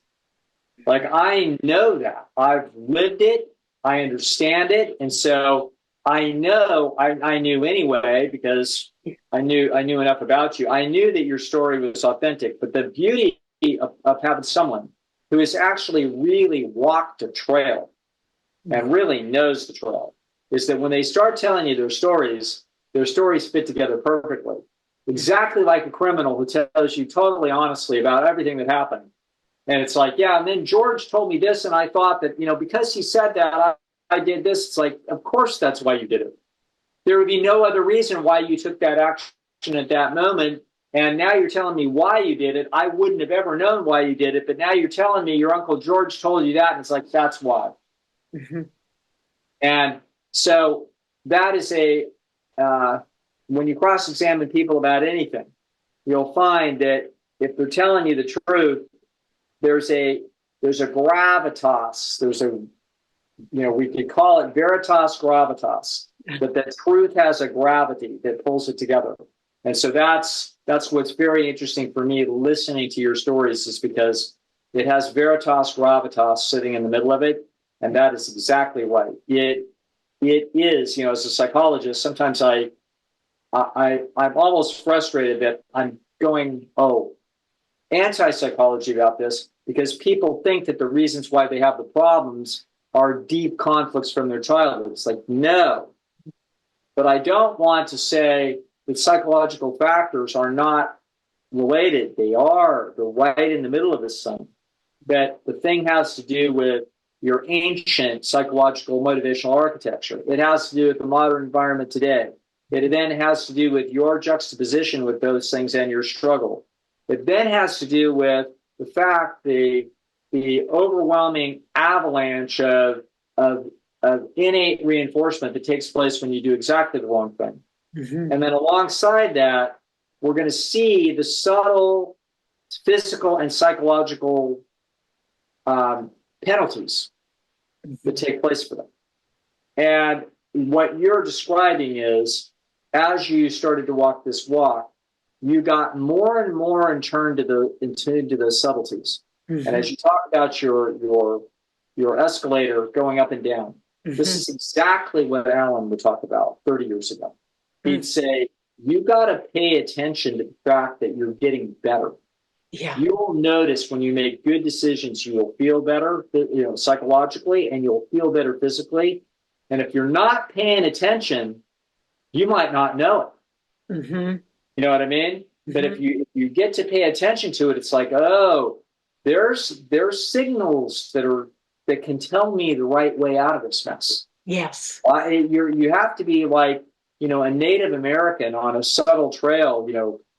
Like, I know that. I've lived it. I understand it. And so I know I knew anyway, because I knew enough about you. I knew that your story was authentic, but the beauty of having someone who has actually really walked a trail and really knows the trail is that when they start telling you their stories fit together perfectly. Exactly like a criminal who tells you totally honestly about everything that happened. And it's like, yeah, and then George told me this, and I thought that, because he said that, I did this. It's like, of course, that's why you did it. There would be no other reason why you took that action at that moment. And now you're telling me why you did it. I wouldn't have ever known why you did it. But now you're telling me your Uncle George told you that. And it's like, that's why. And so that is when you cross-examine people about anything, you'll find that if they're telling you the truth, there's a gravitas. We could call it veritas gravitas, but the truth has a gravity that pulls it together. And so that's what's very interesting for me listening to your stories, is because it has veritas gravitas sitting in the middle of it. And that is exactly right. It is, as a psychologist, sometimes I'm almost frustrated that I'm going, anti-psychology about this, because people think that the reasons why they have the problems are deep conflicts from their childhood. It's like, no. But I don't want to say that psychological factors are not related. They are. They're right in the middle of this thing. That the thing has to do with your ancient psychological motivational architecture. It has to do with the modern environment today. It then has to do with your juxtaposition with those things and your struggle. It then has to do with the fact the overwhelming avalanche of innate reinforcement that takes place when you do exactly the wrong thing. And then alongside that, we're going to see the subtle physical and psychological penalties that take place for them. And what you're describing is, as you started to walk this walk, you got more and more in turn into the subtleties. And as you talk about your escalator going up and down, this is exactly what Alan would talk about 30 years ago. He'd say, you got to pay attention to the fact that you're getting better. Yeah. You'll notice when you make good decisions, you will feel better, psychologically, and you'll feel better physically. And if you're not paying attention, you might not know it. You know what I mean? But if you get to pay attention to it, it's like, oh, there's signals that can tell me the right way out of this mess. Yes. You have to be like, a Native American on a subtle trail,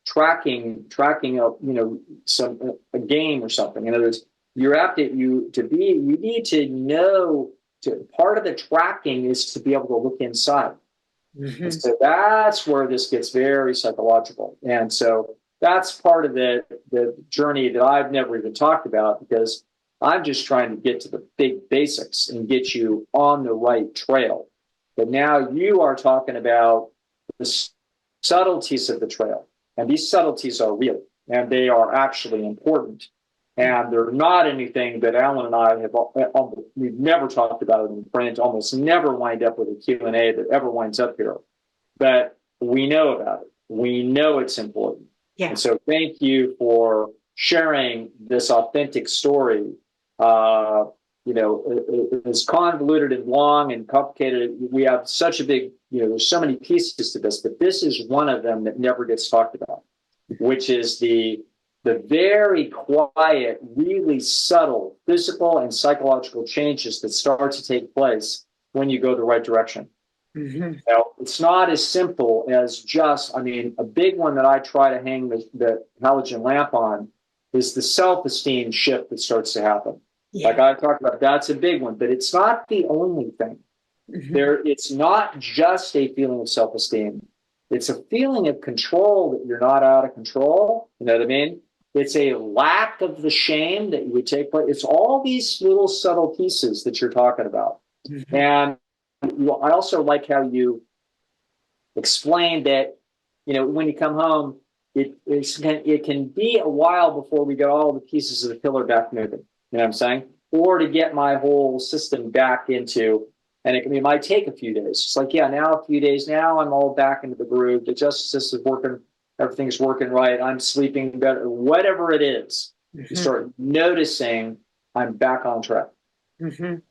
tracking a game or something. In other words, you need to know. Part of the tracking is to be able to look inside. And so that's where this gets very psychological. And so that's part of the journey that I've never even talked about, because I'm just trying to get to the big basics and get you on the right trail. But now you are talking about the subtleties of the trail. And these subtleties are real, and they are actually important. And they're not anything that Alan and I we've never talked about it in print, almost never wind up with a Q&A that ever winds up here. But we know about it. We know it's important. Yeah. And so thank you for sharing this authentic story. It's convoluted and long and complicated. We have such a big, there's so many pieces to this, but this is one of them that never gets talked about, which is the very quiet, really subtle physical and psychological changes that start to take place when you go the right direction. Now, it's not as simple as just, a big one that I try to hang the halogen lamp on is the self-esteem shift that starts to happen. Yeah. Like I talked about, that's a big one, but it's not the only thing. It's not just a feeling of self-esteem. It's a feeling of control, that you're not out of control. You know what I mean? It's a lack of the shame that you would take place. It's all these little subtle pieces that you're talking about. And I also like how you explained that, you know, when you come home, it can be a while before we get all the pieces of the pillar back moving. You know what I'm saying? Or to get my whole system back into, and it might take a few days. It's like, yeah, now a few days, now I'm all back into the groove. The justice system is working, everything's working right. I'm sleeping better, whatever it is. You start noticing I'm back on track.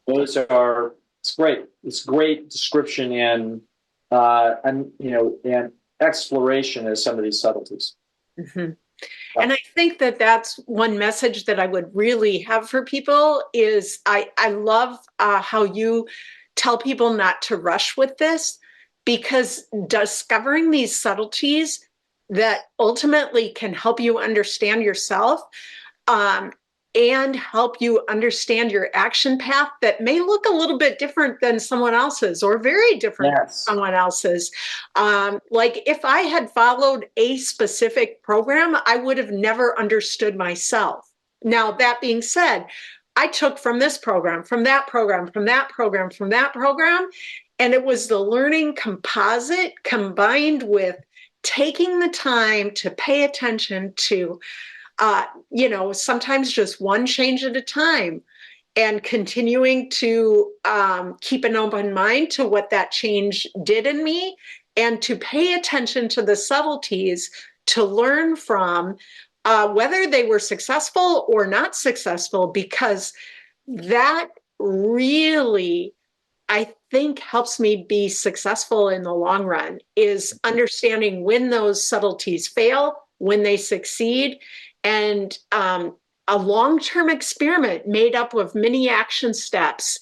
Those are, it's great. It's great description and you know, and exploration of some of these subtleties. And I think that that's one message that I would really have for people is I love how you tell people not to rush with this, because discovering these subtleties that ultimately can help you understand yourself and help you understand your action path that may look a little bit different than someone else's, or very different than someone else's. Like if I had followed a specific program, I would have never understood myself. Now, that being said, I took from this program, from that program, from that program, from that program, and it was the learning composite combined with taking the time to pay attention to you know, sometimes just one change at a time, and continuing to keep an open mind to what that change did in me, and to pay attention to the subtleties to learn from whether they were successful or not successful, because that really, I think, helps me be successful in the long run, is understanding when those subtleties fail, when they succeed. And a long-term experiment made up of many action steps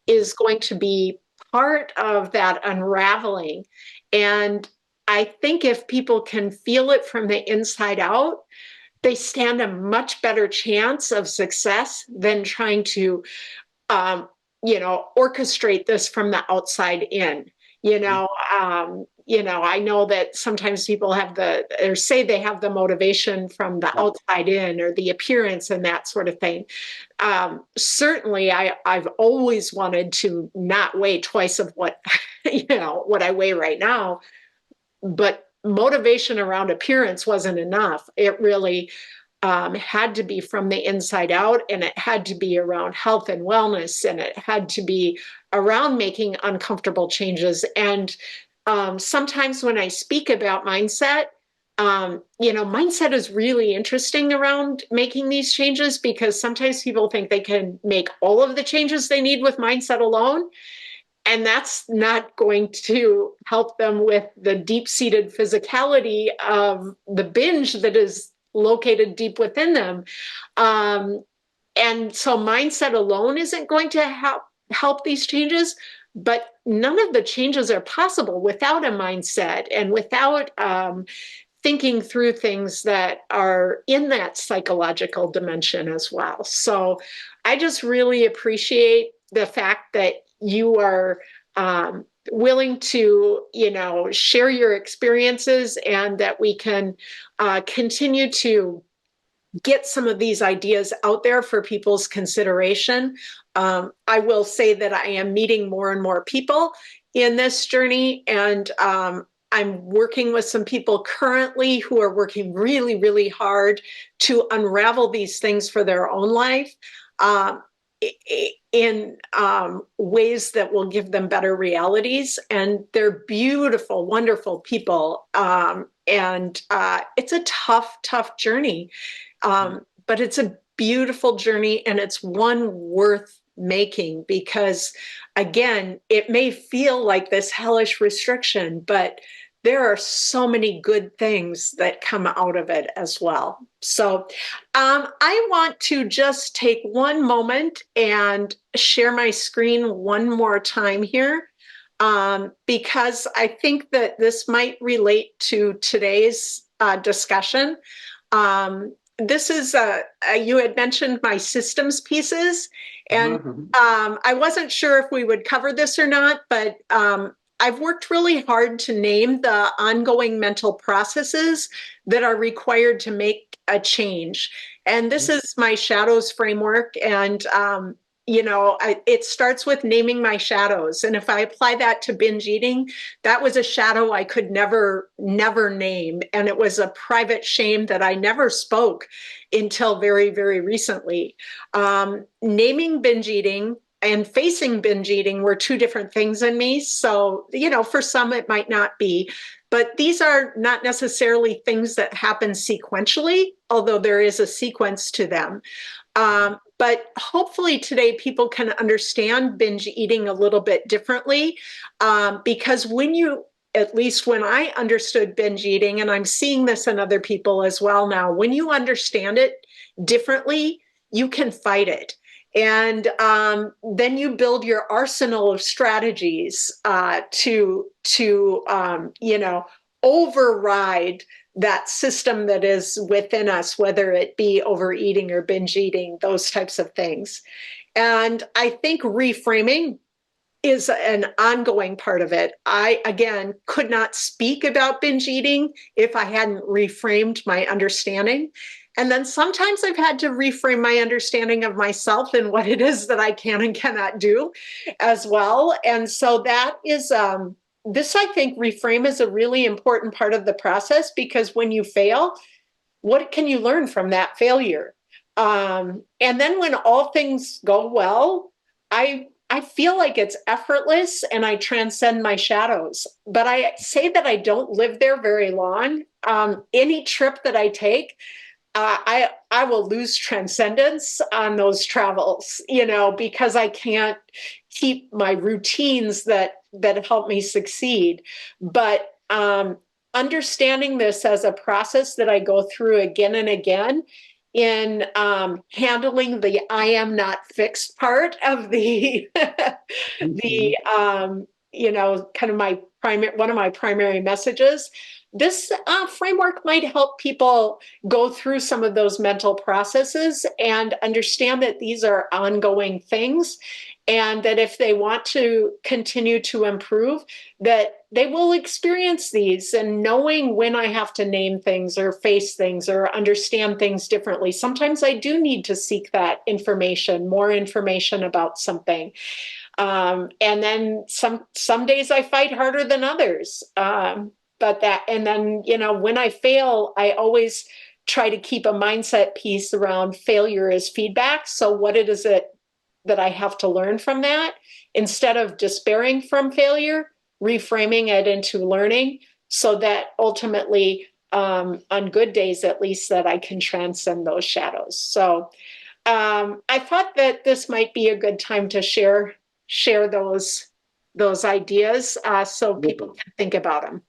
is going to be part of that unraveling. And I think if people can feel it from the inside out, they stand a much better chance of success than trying to, you know, orchestrate this from the outside in. You know, I know that sometimes people have or say they have the motivation from the outside in, or the appearance and that sort of thing. Certainly, I've always wanted to not weigh twice of what, you know, what I weigh right now, but motivation around appearance wasn't enough. It really had to be from the inside out, and it had to be around health and wellness, and it had to be around making uncomfortable changes. And sometimes when I speak about mindset, you know, mindset is really interesting around making these changes, because sometimes people think they can make all of the changes they need with mindset alone. And that's not going to help them with the deep-seated physicality of the binge that is located deep within them. And so mindset alone isn't going to help these changes, but none of the changes are possible without a mindset and without thinking through things that are in that psychological dimension as well. So I just really appreciate the fact that you are willing to, you know, share your experiences, and that we can continue to get some of these ideas out there for people's consideration. I will say that I am meeting more and more people in this journey, and I'm working with some people currently who are working really, really hard to unravel these things for their own life in ways that will give them better realities. And they're beautiful, wonderful people. And it's a tough, tough journey. But it's a beautiful journey, and it's one worth making, because again, it may feel like this hellish restriction, but there are so many good things that come out of it as well. So I want to just take one moment and share my screen one more time here, because I think that this might relate to today's discussion. this is you had mentioned my systems pieces, and Mhm. I wasn't sure if we would cover this or not, but I've worked really hard to name the ongoing mental processes that are required to make a change. And this is my shadows framework. And, it starts with naming my shadows. And if I apply that to binge eating, that was a shadow I could never name. And it was a private shame that I never spoke until very, very recently. Naming binge eating and facing binge eating were two different things in me. So, for some it might not be, but these are not necessarily things that happen sequentially, although there is a sequence to them. But hopefully today people can understand binge eating a little bit differently, because at least when I understood binge eating, and I'm seeing this in other people as well now, when you understand it differently, you can fight it. And then you build your arsenal of strategies to override that system that is within us, whether it be overeating or binge eating, those types of things. And I think reframing is an ongoing part of it. I, again, could not speak about binge eating if I hadn't reframed my understanding. And then sometimes I've had to reframe my understanding of myself and what it is that I can and cannot do as well. And so that is, this, I think, reframe is a really important part of the process, because when you fail, what can you learn from that failure? And then when all things go well, I feel like it's effortless and I transcend my shadows. But I say that I don't live there very long. Any trip that I take, I will lose transcendence on those travels, because I can't keep my routines that help me succeed. But understanding this as a process that I go through again and again in handling the I am not fixed part of the the kind of one of my primary messages. This framework might help people go through some of those mental processes and understand that these are ongoing things, and that if they want to continue to improve, that they will experience these. And knowing when I have to name things or face things or understand things differently, sometimes I do need to seek that information, more information about something. And then some days I fight harder than others. And then, when I fail, I always try to keep a mindset piece around failure as feedback. So what is it that I have to learn from that? Instead of despairing from failure, reframing it into learning, so that ultimately, on good days at least, that I can transcend those shadows. So I thought that this might be a good time to share those ideas, so people can think about them.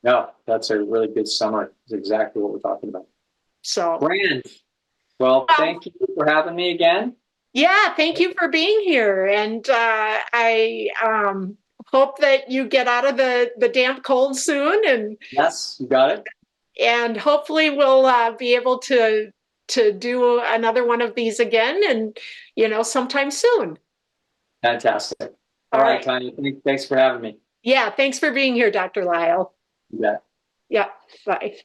No, that's a really good summary. It's exactly what we're talking about. So, Grand. Well, thank you for having me again. yeah, thank you for being here. And I hope that you get out of the damp cold soon, Yes, you got it. and hopefully we'll be able to do another one of these again, and sometime soon. Fantastic. All All right, right. Tanya, thanks for having me. Yeah, thanks for being here, Dr. Lisle. You bet. Yeah, bye.